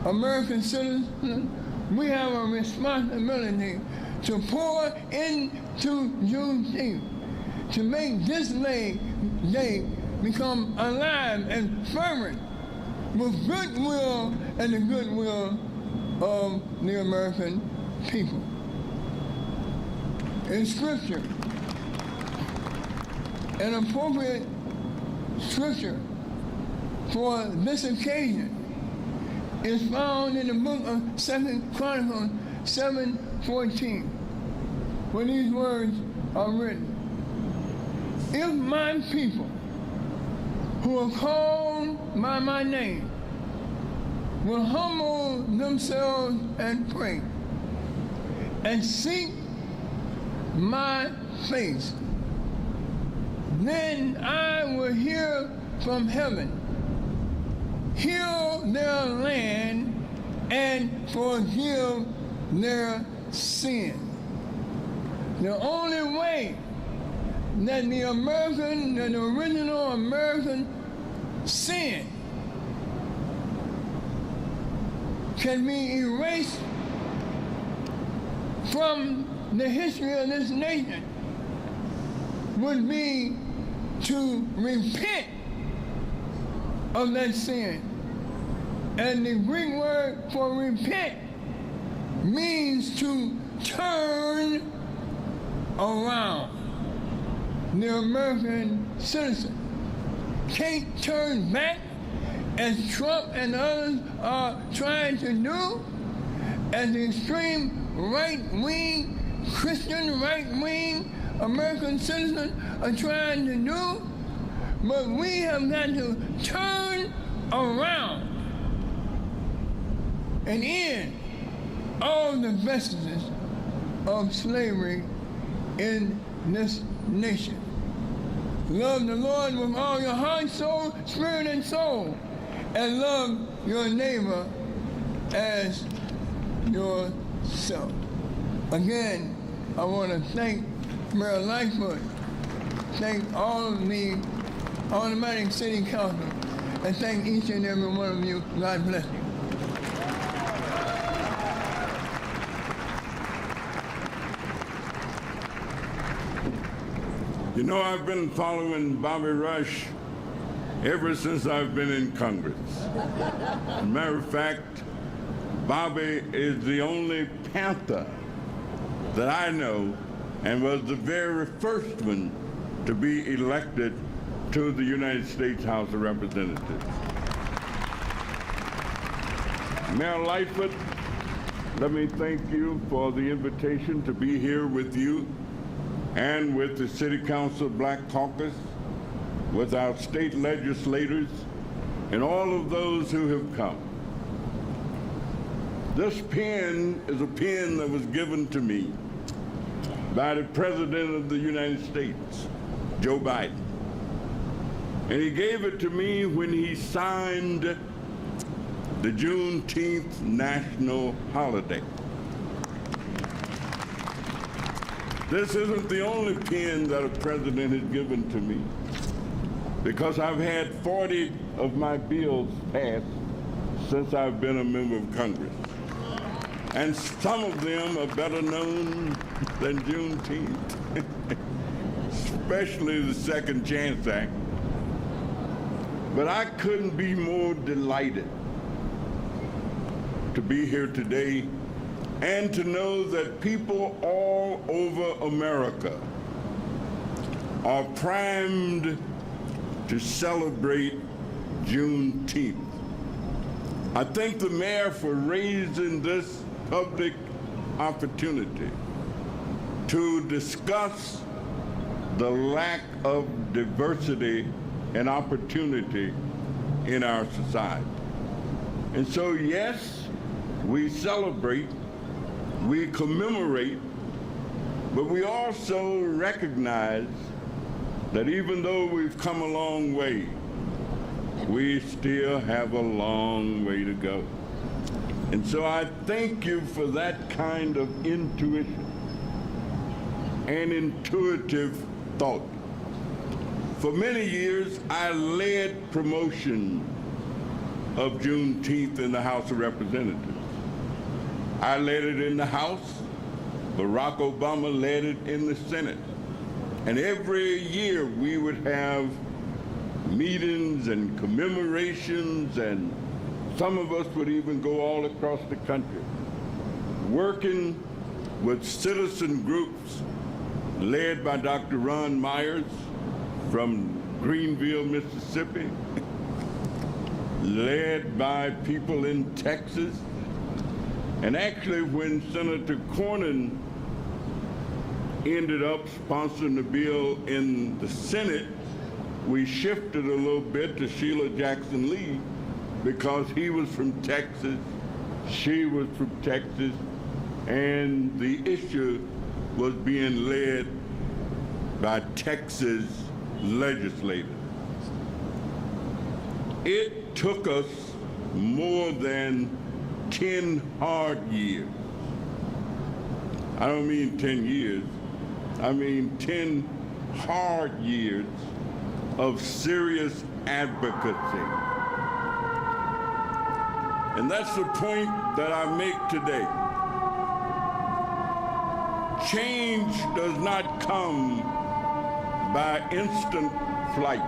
American citizens, we have a responsibility to pour into Juneteenth, to make this day become alive and fervent with goodwill and the goodwill of the American people. In Scripture, an appropriate scripture for this occasion is found in the book of 2 Chronicles 7:14, where these words are written. If my people, who are called by my name, will humble themselves and pray, and seek my face, then I will hear from heaven, heal their land, and forgive their sin. The only way that the original American sin can be erased from the history of this nation would be to repent of that sin. And the Greek word for repent means to turn around. The American citizen can't turn back, as Trump and others are trying to do, as the extreme right-wing, Christian right-wing American citizens are trying to do, but we have got to turn around and end all the vestiges of slavery in this nation. Love the Lord with all your heart, soul, spirit, and soul, and love your neighbor as yourself. Again, I want to thank Mayor Lightford, thank all of the automatic city council, and thank each and every one of you. God bless you. You know, I've been following Bobby Rush ever since I've been in Congress. As a matter of fact, Bobby is the only Panther that I know and was the very first one to be elected to the United States House of Representatives. Mayor Lightford, let me thank you for the invitation to be here with you and with the City Council Black Caucus, with our state legislators, and all of those who have come. This pen is a pen that was given to me by the President of the United States, Joe Biden. And he gave it to me when he signed the Juneteenth national holiday. This isn't the only pen that a president has given to me, because I've had 40 of my bills passed since I've been a member of Congress. And some of them are better known than Juneteenth, especially the Second Chance Act. But I couldn't be more delighted to be here today and to know that people all over America are primed to celebrate Juneteenth. I thank the mayor for raising this public opportunity to discuss the lack of diversity and opportunity in our society. And so, yes, we celebrate, we commemorate, but we also recognize that even though we've come a long way, we still have a long way to go. And so I thank you for that kind of intuition and intuitive thought. For many years, I led promotion of Juneteenth in the House of Representatives. I led it in the House. Barack Obama led it in the Senate. And every year we would have meetings and commemorations, and some of us would even go all across the country, working with citizen groups led by Dr. Ron Myers from Greenville, Mississippi, led by people in Texas. And actually, when Senator Cornyn ended up sponsoring the bill in the Senate, we shifted a little bit to Sheila Jackson Lee, because he was from Texas, she was from Texas, and the issue was being led by Texas legislators. It took us more than 10 hard years. I don't mean 10 years, I mean 10 hard years of serious advocacy. And that's the point that I make today. Change does not come by instant flight.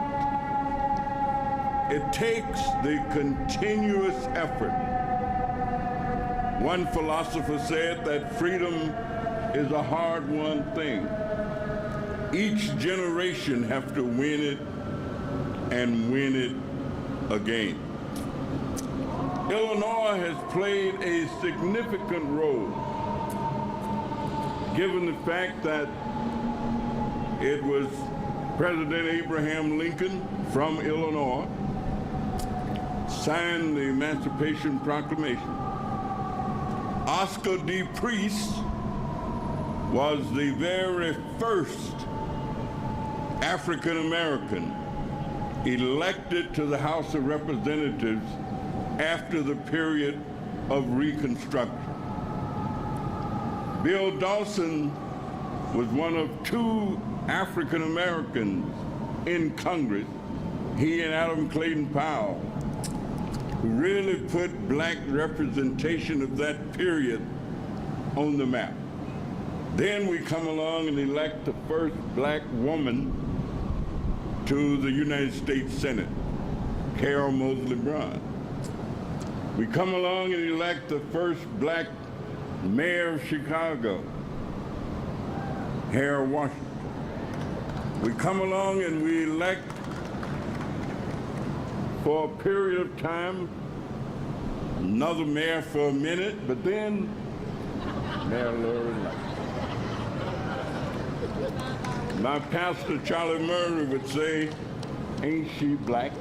It takes the continuous effort. One philosopher said that freedom is a hard-won thing. Each generation has to win it and win it again. Illinois has played a significant role, given the fact that it was President Abraham Lincoln from Illinois signed the Emancipation Proclamation. Oscar D. Priest was the very first African American elected to the House of Representatives after the period of Reconstruction. Bill Dawson was one of two African Americans in Congress, he and Adam Clayton Powell, who really put black representation of that period on the map. Then we come along and elect the first black woman to the United States Senate, Carol Moseley Braun. We come along and elect the first black mayor of Chicago, Harold Washington. We come along and we elect, for a period of time, another mayor for a minute, but then Mayor Lori Lightford. My pastor, Charlie Murray, would say, ain't she black?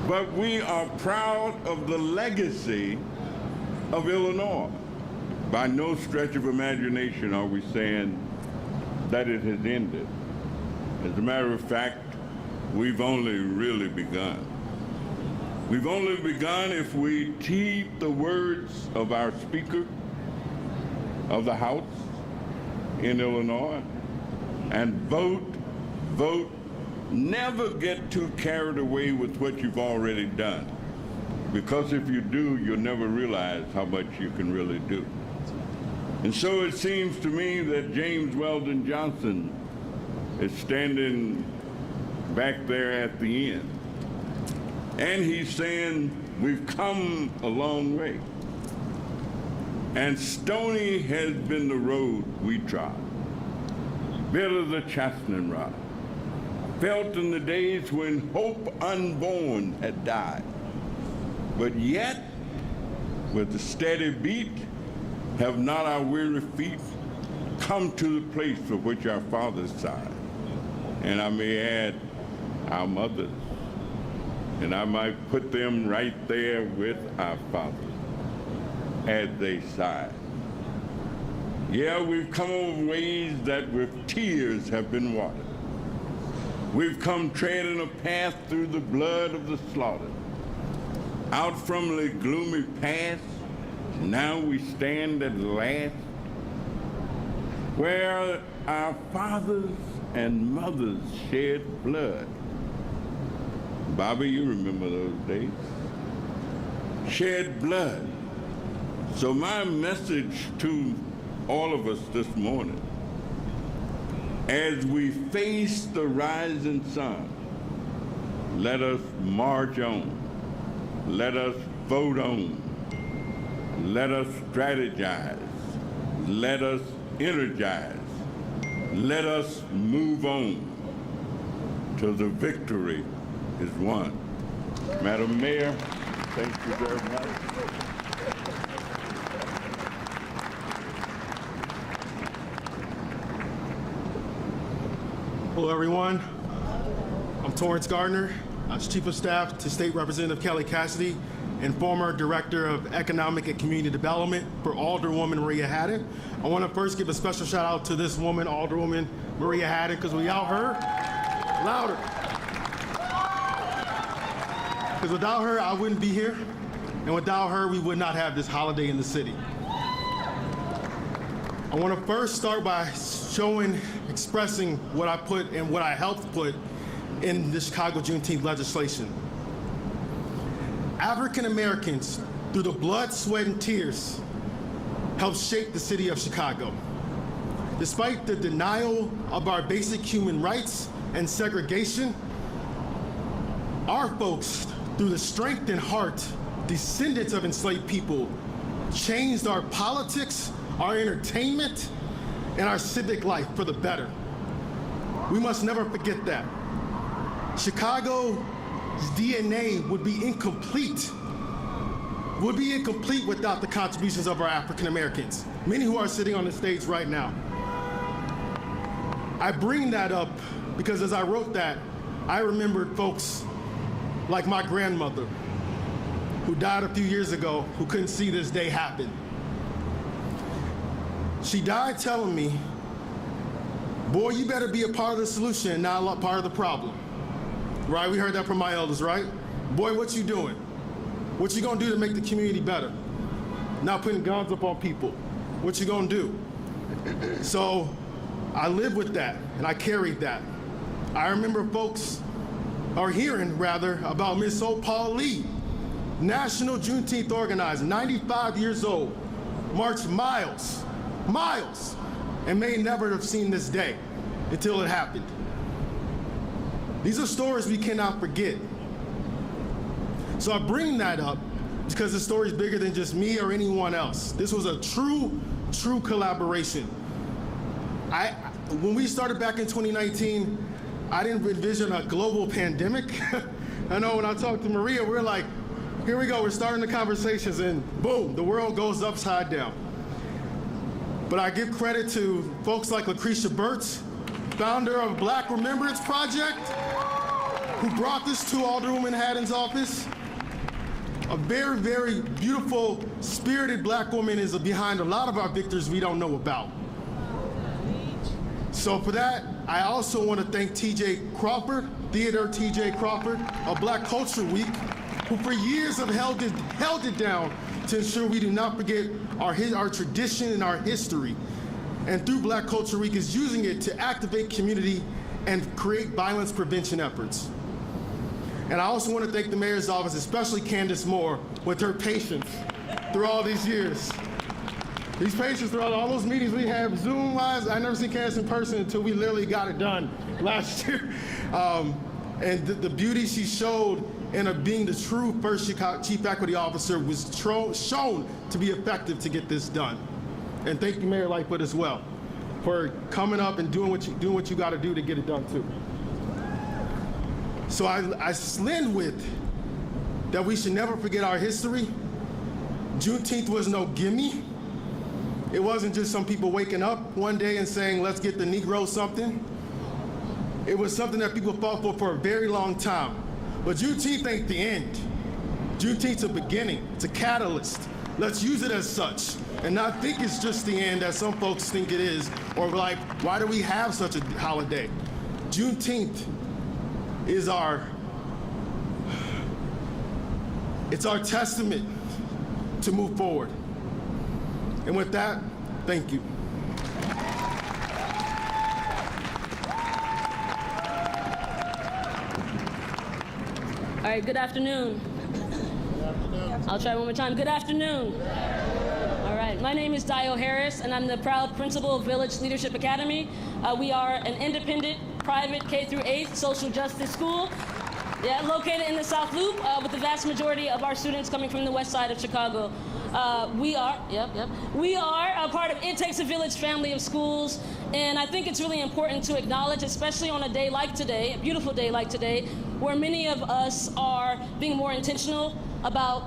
But we are proud of the legacy of Illinois. By no stretch of imagination are we saying that it has ended. As a matter of fact, we've only really begun. We've only begun if we heed the words of our Speaker of the House in Illinois and vote. Never get too carried away with what you've already done, because if you do, you'll never realize how much you can really do. And so it seems to me that James Weldon Johnson is standing back there at the end, and he's saying, we've come a long way, and stony has been the road we trod, bitter the chastening rod, felt in the days when hope unborn had died. But yet, with a steady beat, have not our weary feet come to the place for which our fathers sighed. And I may add, our mothers. And I might put them right there with our fathers as they sighed. Yeah, we've come over ways that with tears have been watered. We've come treading a path through the blood of the slaughtered. Out from the gloomy past, now we stand at last, where our fathers and mothers shed blood. Bobby, you remember those days. Shed blood. So my message to all of us this morning, as we face the rising sun, let us march on. Let us vote on. Let us strategize. Let us energize. Let us move on till the victory is won. Madam Mayor, thank you very much. Hello, everyone. I'm Torrance Gardner. I'm Chief of Staff to State Representative Kelly Cassidy and former Director of Economic and Community Development for Alderwoman Maria Hadden. I want to first give a special shout out to this woman, Alderwoman Maria Hadden, because without her, louder. Because without her, I wouldn't be here. And without her, we would not have this holiday in the city. I want to first start by expressing what I put and what I helped put in the Chicago Juneteenth legislation. African Americans, through the blood, sweat, and tears, helped shape the city of Chicago. Despite the denial of our basic human rights and segregation, our folks, through the strength and heart, descendants of enslaved people, changed our politics, our entertainment, and our civic life for the better. We must never forget that. Chicago's DNA would be incomplete would be incomplete without the contributions of our African Americans, many who are sitting on the stage right now. I bring that up because as I wrote that, I remembered folks like my grandmother, who died a few years ago, who couldn't see this day happen. She died telling me, boy, you better be a part of the solution and not a part of the problem. Right, we heard that from my elders, right? Boy, what you doing? What you gonna do to make the community better? Not putting guns up on people. What you gonna do? So I lived with that and I carried that. I remember folks, or hearing rather, about Miss Paul Lee, National Juneteenth organizer, 95 years old, marched miles, and may never have seen this day until it happened. These are stories we cannot forget. So I bring that up because the story is bigger than just me or anyone else. This was a true collaboration. When we started back in 2019, I didn't envision a global pandemic. I know when I talked to Maria, we're like, here we go, we're starting the conversations and boom, the world goes upside down. But I give credit to folks like Lucretia Burtz, founder of Black Remembrance Project, who brought this to Alderwoman Hadden's office. A very, very beautiful, spirited Black woman is behind a lot of our victories we don't know about. So for that, I also want to thank TJ Crawford, Theodore TJ Crawford of Black Culture Week, who for years have held it down to ensure we do not forget our tradition and our history. And through Black Culture Week is using it to activate community and create violence prevention efforts. And I also want to thank the mayor's office, especially Candace Moore, with her patience through all these years. These patients throughout all those meetings we have Zoom-wise, I never seen Candace in person until we literally got it done last year. And the beauty she showed in being the true first Chief Equity Officer was shown to be effective to get this done. And thank you, Mayor Lightfoot, as well, for coming up and doing what you got to do to get it done too. So I slid with that we should never forget our history. Juneteenth was no gimme. It wasn't just some people waking up one day and saying, let's get the Negro something. It was something that people fought for a very long time. But Juneteenth ain't the end. Juneteenth's a beginning, it's a catalyst. Let's use it as such and not think it's just the end as some folks think it is, or like, why do we have such a holiday? Juneteenth is our testament to move forward. And with that, thank you. All right, good afternoon. I'll try one more time. Good afternoon. All right, my name is Dio Harris, and I'm the proud principal of Village Leadership Academy. We are an independent, private K-8 social justice school, located in the South Loop, with the vast majority of our students coming from the west side of Chicago. We are a part of It Takes a Village family of schools, and I think it's really important to acknowledge, especially on a day like today, a beautiful day like today, where many of us are being more intentional about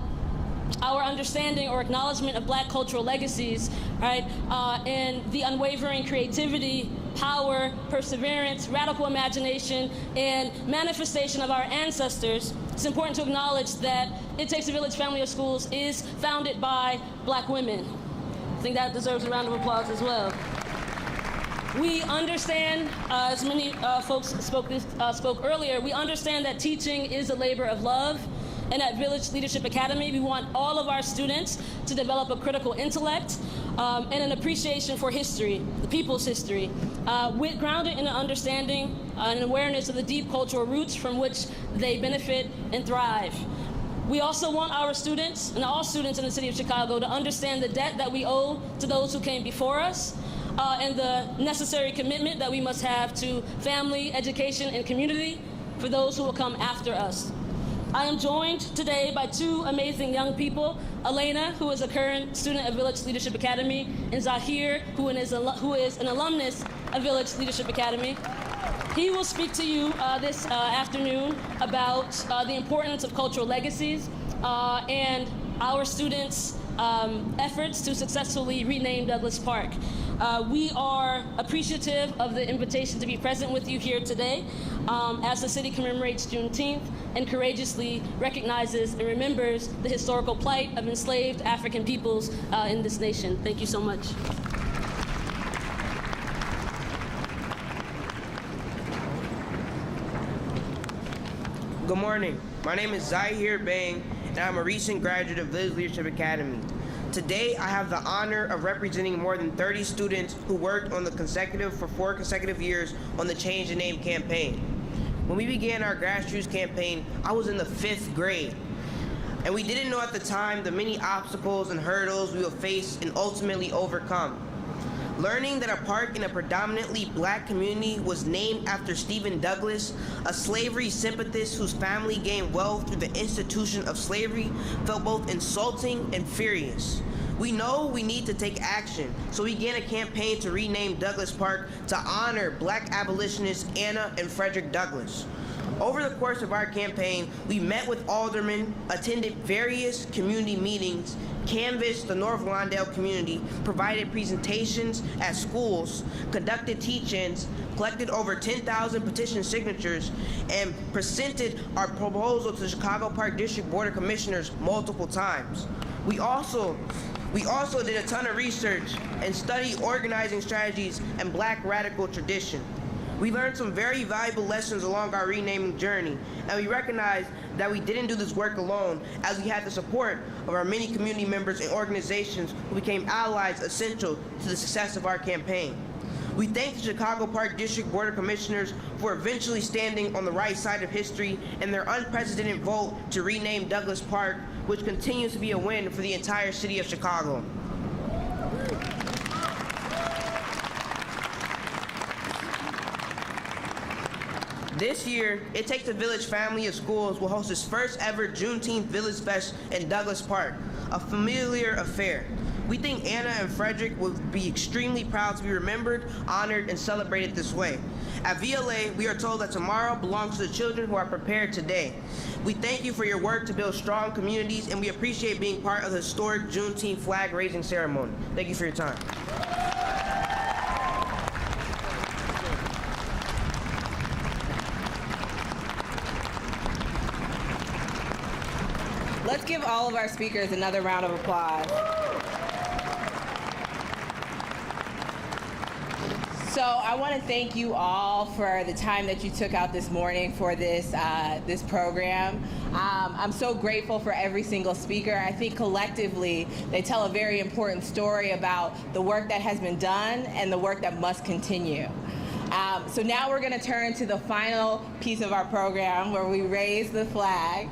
our understanding or acknowledgement of Black cultural legacies, right? And the unwavering creativity, power, perseverance, radical imagination, and manifestation of our ancestors. It's important to acknowledge that It Takes a Village family of schools is founded by Black women. I think that deserves a round of applause as well. We understand, as many folks spoke earlier, we understand that teaching is a labor of love. And at Village Leadership Academy, we want all of our students to develop a critical intellect and an appreciation for history, the people's history, grounded in an understanding and awareness of the deep cultural roots from which they benefit and thrive. We also want our students, and all students in the city of Chicago, to understand the debt that we owe to those who came before us, and the necessary commitment that we must have to family, education, and community for those who will come after us. I am joined today by two amazing young people, Elena, who is a current student of Village Leadership Academy, and Zahir, who is an alumnus of Village Leadership Academy. He will speak to you this afternoon about the importance of cultural legacies and our students' efforts to successfully rename Douglas Park. We are appreciative of the invitation to be present with you here today as the city commemorates Juneteenth and courageously recognizes and remembers the historical plight of enslaved African peoples in this nation. Thank you so much. Good morning. My name is Zahir Bang, and I'm a recent graduate of Village Leadership Academy. Today, I have the honor of representing more than 30 students who worked on for 4 consecutive years on the Change the Name campaign. When we began our grassroots campaign, I was in the 5th grade. And we didn't know at the time the many obstacles and hurdles we would face and ultimately overcome. Learning that a park in a predominantly black community was named after Stephen Douglas, a slavery sympathist whose family gained wealth through the institution of slavery, felt both insulting and furious. We know we need to take action, so we began a campaign to rename Douglas Park to honor black abolitionists Anna and Frederick Douglass. Over the course of our campaign, we met with aldermen, attended various community meetings, canvassed the North Lawndale community, provided presentations at schools, conducted teach-ins, collected over 10,000 petition signatures, and presented our proposal to the Chicago Park District Board of Commissioners multiple times. We also did a ton of research and studied organizing strategies and black radical tradition. We learned some very valuable lessons along our renaming journey, and we recognized that we didn't do this work alone, as we had the support of our many community members and organizations who became allies essential to the success of our campaign. We thank the Chicago Park District Board of Commissioners for eventually standing on the right side of history and their unprecedented vote to rename Douglas Park, which continues to be a win for the entire city of Chicago. This year, It Takes a Village family of schools will host its first ever Juneteenth Village Fest in Douglas Park, a familiar affair. We think Anna and Frederick will be extremely proud to be remembered, honored, and celebrated this way. At VLA, we are told that tomorrow belongs to the children who are prepared today. We thank you for your work to build strong communities, and we appreciate being part of the historic Juneteenth flag raising ceremony. Thank you for your time. Let's give all of our speakers another round of applause. So I want to thank you all for the time that you took out this morning for this program. I'm so grateful for every single speaker. I think collectively they tell a very important story about the work that has been done and the work that must continue. So now we're going to turn to the final piece of our program where we raise the flag.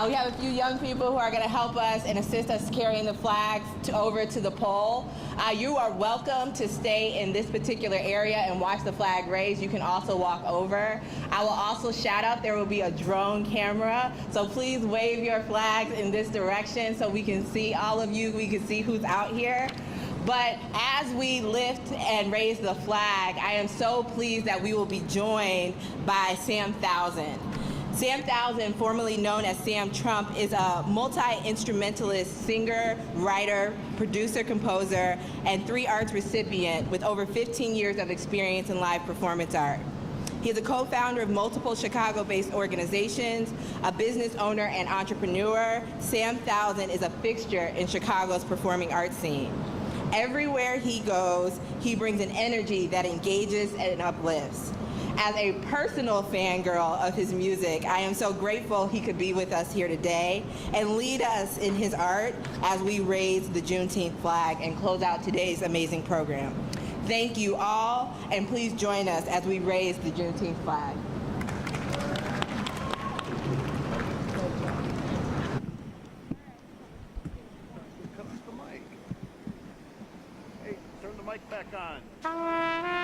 We have a few young people who are going to help us and assist us carrying the flags over to the pole. You are welcome to stay in this particular area and watch the flag raise. You can also walk over. I will also shout out there will be a drone camera, so please wave your flags in this direction so we can see all of you. We can see who's out here. But as we lift and raise the flag, I am so pleased that we will be joined by Sam Thousand. Sam Thousand, formerly known as Sam Trump, is a multi-instrumentalist, singer, writer, producer, composer, and 3 arts recipient with over 15 years of experience in live performance art. He is a co-founder of multiple Chicago-based organizations, a business owner and entrepreneur. Sam Thousand is a fixture in Chicago's performing arts scene. Everywhere he goes, he brings an energy that engages and uplifts. As a personal fangirl of his music, I am so grateful he could be with us here today and lead us in his art as we raise the Juneteenth flag and close out today's amazing program. Thank you all, and please join us as we raise the Juneteenth flag. Hey, turn the mic back on.